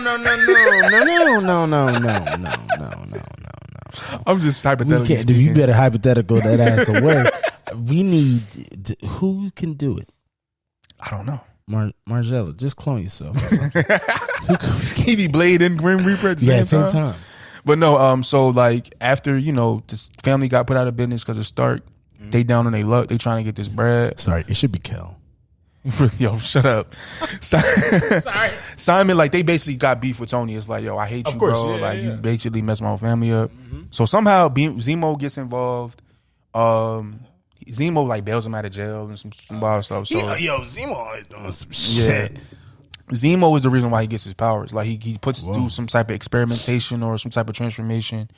Speaker 2: I'm just hypothetically
Speaker 3: speaking. You better hypothetical that ass away. We need who can do it?
Speaker 2: I don't know.
Speaker 3: Margella, just clone yourself or something.
Speaker 2: He be Blade and Grim Reaper at the same time. But no, so like after, you know, this family got put out of business because of Stark, they down on their luck. They trying to get this bread.
Speaker 3: Sorry, it should be Kel.
Speaker 2: Yo, shut up. Sorry. Simon, like, they basically got beef with Tony. It's like, yo, I hate you, bro. You basically messed my whole family up. So somehow Zemo gets involved. Zemo like bails him out of jail and some wild stuff. So
Speaker 3: Zemo always doing some shit.
Speaker 2: Zemo is the reason why he gets his powers. Like he puts through some type of experimentation or some type of transformation,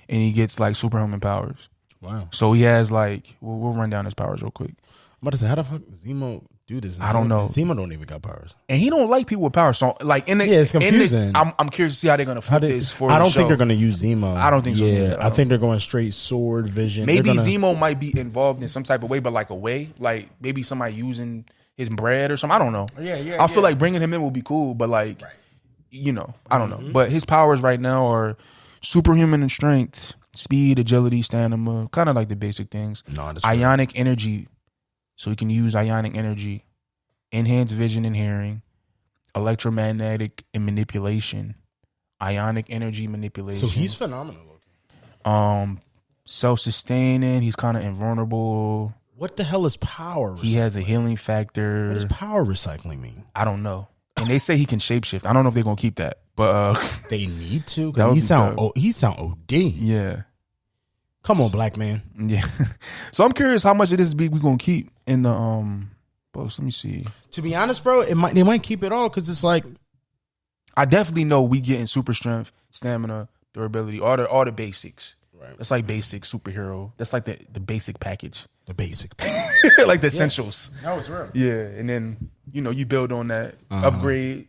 Speaker 2: and he gets like superhuman powers.
Speaker 3: Wow.
Speaker 2: So he has like we'll run down his powers real quick.
Speaker 3: I'm about to say, how the fuck does Zemo do this?
Speaker 2: I don't know.
Speaker 3: Zemo don't even got powers,
Speaker 2: and he don't like people with powers. So like
Speaker 3: it's confusing.
Speaker 2: I'm curious to see how they're gonna flip this for.
Speaker 3: I don't
Speaker 2: the show.
Speaker 3: think they're gonna use Zemo.
Speaker 2: I don't think so.
Speaker 3: Yeah, I think they're going straight sword vision.
Speaker 2: Maybe Zemo might be involved in some type of way, but like a way, like maybe somebody using his bread or something. I don't know. I feel like bringing him in will be cool, but like, you know, I don't know. But his powers right now are superhuman in strength, speed, agility, stamina, kind of like the basic things.
Speaker 3: No,
Speaker 2: ionic energy, so he can use ionic energy, enhanced vision and hearing, electromagnetic and manipulation, ionic energy manipulation.
Speaker 3: So he's phenomenal.
Speaker 2: Self-sustaining. He's kind of invulnerable.
Speaker 3: What the hell is power recycling?
Speaker 2: He has a healing factor.
Speaker 3: What does power recycling mean?
Speaker 2: I don't know. And they say he can shapeshift. I don't know if they're gonna keep that, but
Speaker 3: they need to. Because he sound OD.
Speaker 2: Yeah.
Speaker 3: Come on, black man.
Speaker 2: Yeah. So I'm curious how much of this we're gonna keep in the post. Let me see.
Speaker 3: To be honest, bro, they might keep it all because it's like
Speaker 2: I definitely know we getting super strength, stamina, durability, all the basics.
Speaker 3: Right.
Speaker 2: That's like basic superhero. That's like the basic package.
Speaker 3: The basic.
Speaker 2: Like the essentials.
Speaker 3: No, it's real.
Speaker 2: Yeah. And then, you know, you build on that, upgrade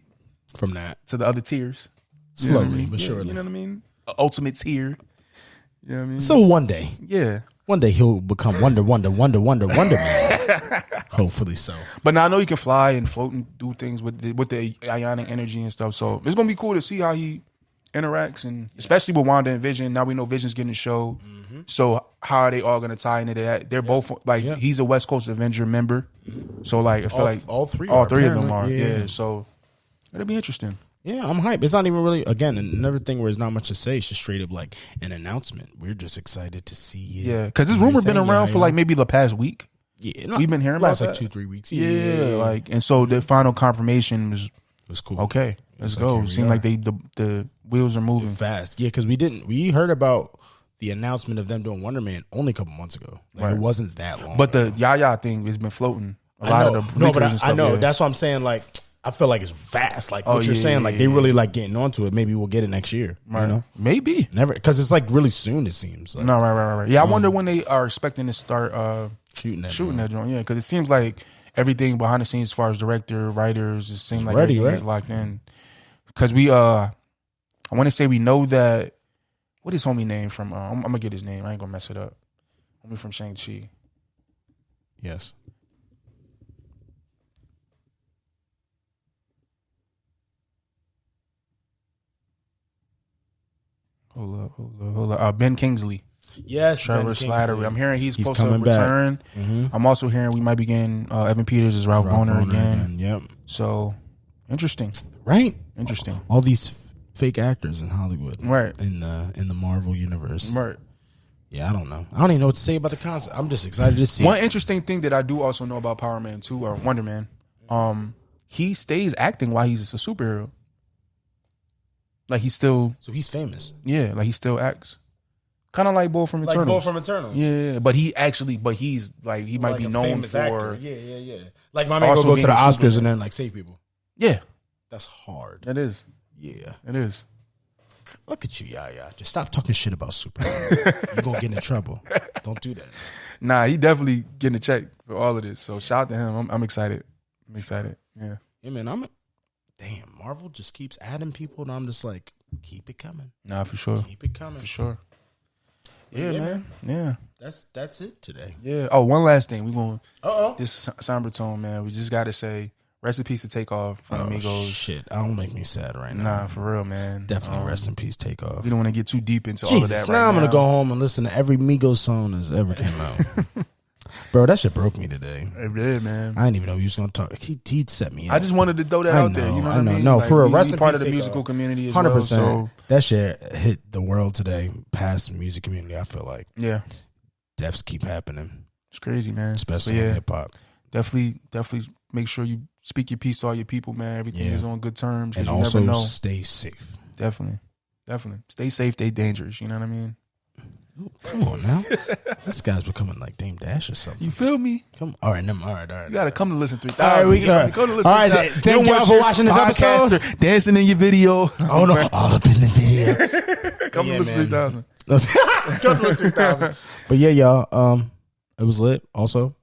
Speaker 3: from that
Speaker 2: to the other tiers.
Speaker 3: Slowly but surely.
Speaker 2: You know what I mean? Ultimate tier. You know what I mean?
Speaker 3: So one day.
Speaker 2: Yeah.
Speaker 3: One day he'll become Wonder Man. Hopefully so.
Speaker 2: But now I know he can fly and float and do things with the ionic energy and stuff. So it's gonna be cool to see how he interacts, and especially with Wanda and Vision. Now we know Vision's getting a show. So how are they all gonna tie into that? They're both like he's a West Coast Avenger member. So like I feel like
Speaker 3: all three
Speaker 2: of them are. Yeah. So it'll be interesting.
Speaker 3: Yeah, I'm hyped. It's not even really, again, another thing where there's not much to say. It's just straight up like an announcement. We're just excited to see it.
Speaker 2: Yeah, because this rumor been around for like maybe the past week.
Speaker 3: Yeah,
Speaker 2: we've been hearing about
Speaker 3: like 2-3 weeks.
Speaker 2: Yeah, like, and so the final confirmation was
Speaker 3: cool.
Speaker 2: Okay, let's go. It seemed like the wheels are moving
Speaker 3: fast. Yeah, because we heard about the announcement of them doing Wonder Man only a couple months ago. Like, it wasn't that long.
Speaker 2: But the Yahya thing has been floating. A lot of the
Speaker 3: but I know. That's what I'm saying. Like, I feel like it's fast. Like what you're saying, like they really like getting onto it. Maybe we'll get it next year. Right. You know?
Speaker 2: Maybe.
Speaker 3: Never, because it's like really soon, it seems. Like,
Speaker 2: no, right. Yeah, I wonder when they are expecting to start shooting that joint. Yeah, because it seems like everything behind the scenes as far as director, writers, it seems like everything is locked in. Because I want to say we know that, what is homie name from, I'm going to get his name. I ain't going to mess it up. Homie from Shang-Chi.
Speaker 3: Yes.
Speaker 2: Hold up. Ben Kingsley.
Speaker 3: Yes,
Speaker 2: Trevor Slattery. I'm hearing he's supposed to
Speaker 3: coming
Speaker 2: return. I'm also hearing we might be getting Evan Peters as Ralph Boner again.
Speaker 3: Yep.
Speaker 2: So interesting,
Speaker 3: right?
Speaker 2: Interesting.
Speaker 3: All these fake actors in Hollywood,
Speaker 2: right?
Speaker 3: In the Marvel universe,
Speaker 2: right?
Speaker 3: Yeah, I don't know. I don't even know what to say about the concept. I'm just excited to see.
Speaker 2: One interesting thing that I do also know about Power Man 2 or Wonder Man, he stays acting while he's a superhero. Like he's still,
Speaker 3: so he's famous.
Speaker 2: Yeah, like he still acts, kind of like Bull from Eternals.
Speaker 3: Like Bull from Eternals.
Speaker 2: Yeah, but he's like he might be known for
Speaker 3: actor. Yeah. Like my man go to the Oscars and then like save people.
Speaker 2: Yeah,
Speaker 3: that's hard.
Speaker 2: It is.
Speaker 3: Yeah,
Speaker 2: it is.
Speaker 3: Look at you, Yahya. Just stop talking shit about Superman. You're gonna get in trouble. Don't do that.
Speaker 2: Nah, he definitely getting a check for all of this. So shout out to him. I'm excited. I'm excited. Yeah.
Speaker 3: Yeah, man. Damn, Marvel just keeps adding people, and I'm just like, keep it coming.
Speaker 2: Nah, for sure.
Speaker 3: Keep it coming.
Speaker 2: For sure. Yeah, man. Yeah.
Speaker 3: That's it today.
Speaker 2: Yeah. Oh, one last thing. We going this somber tone, man. We just gotta say rest in peace to Takeoff from Amigos.
Speaker 3: Shit, don't make me sad right now.
Speaker 2: Nah, for real, man.
Speaker 3: Definitely rest in peace, Takeoff.
Speaker 2: We don't want to get too deep into all of that right now.
Speaker 3: I'm gonna go home and listen to every Migos song that's ever came out. Bro, that shit broke me today.
Speaker 2: It did, man.
Speaker 3: I didn't even know he was gonna talk. He set me up.
Speaker 2: I just wanted to throw that out there. You know what I mean?
Speaker 3: No,
Speaker 2: like,
Speaker 3: for a
Speaker 2: we
Speaker 3: rest in
Speaker 2: part
Speaker 3: peace,
Speaker 2: of the musical community as
Speaker 3: 100%.
Speaker 2: well. So
Speaker 3: that shit hit the world today. Past the music community, I feel like.
Speaker 2: Yeah.
Speaker 3: Deaths keep happening.
Speaker 2: It's crazy, man.
Speaker 3: Especially in hip hop.
Speaker 2: Definitely make sure you speak your piece to all your people, man. Everything is on good terms.
Speaker 3: And
Speaker 2: you
Speaker 3: also
Speaker 2: never know.
Speaker 3: stay safe.
Speaker 2: Definitely. Stay safe, stay dangerous. You know what I mean?
Speaker 3: Come on now. This guy's becoming like Dame Dash or something.
Speaker 2: You feel me?
Speaker 3: Come on. All right. You
Speaker 2: got to come to listen 3000.
Speaker 3: All right,
Speaker 2: go to listen.
Speaker 3: All right, thank y'all for watching this episode.
Speaker 2: Dancing in your video.
Speaker 3: Oh no, all up in the video.
Speaker 2: Come to listen 3000.
Speaker 3: Come to listen 3000. But yeah, y'all. It was lit. Also,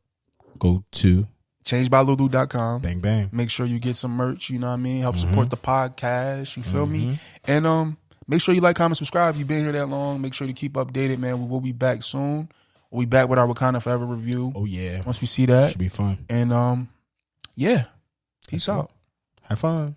Speaker 3: go to
Speaker 2: changebylulu.com.
Speaker 3: Bang bang.
Speaker 2: Make sure you get some merch. You know what I mean? Help support the podcast. You feel me? And make sure you like, comment, subscribe. If you've been here that long, make sure to keep updated, man. We will be back soon. We'll be back with our Wakanda Forever review.
Speaker 3: Oh yeah.
Speaker 2: Once we see that,
Speaker 3: should be fun.
Speaker 2: And yeah, peace out.
Speaker 3: Have fun.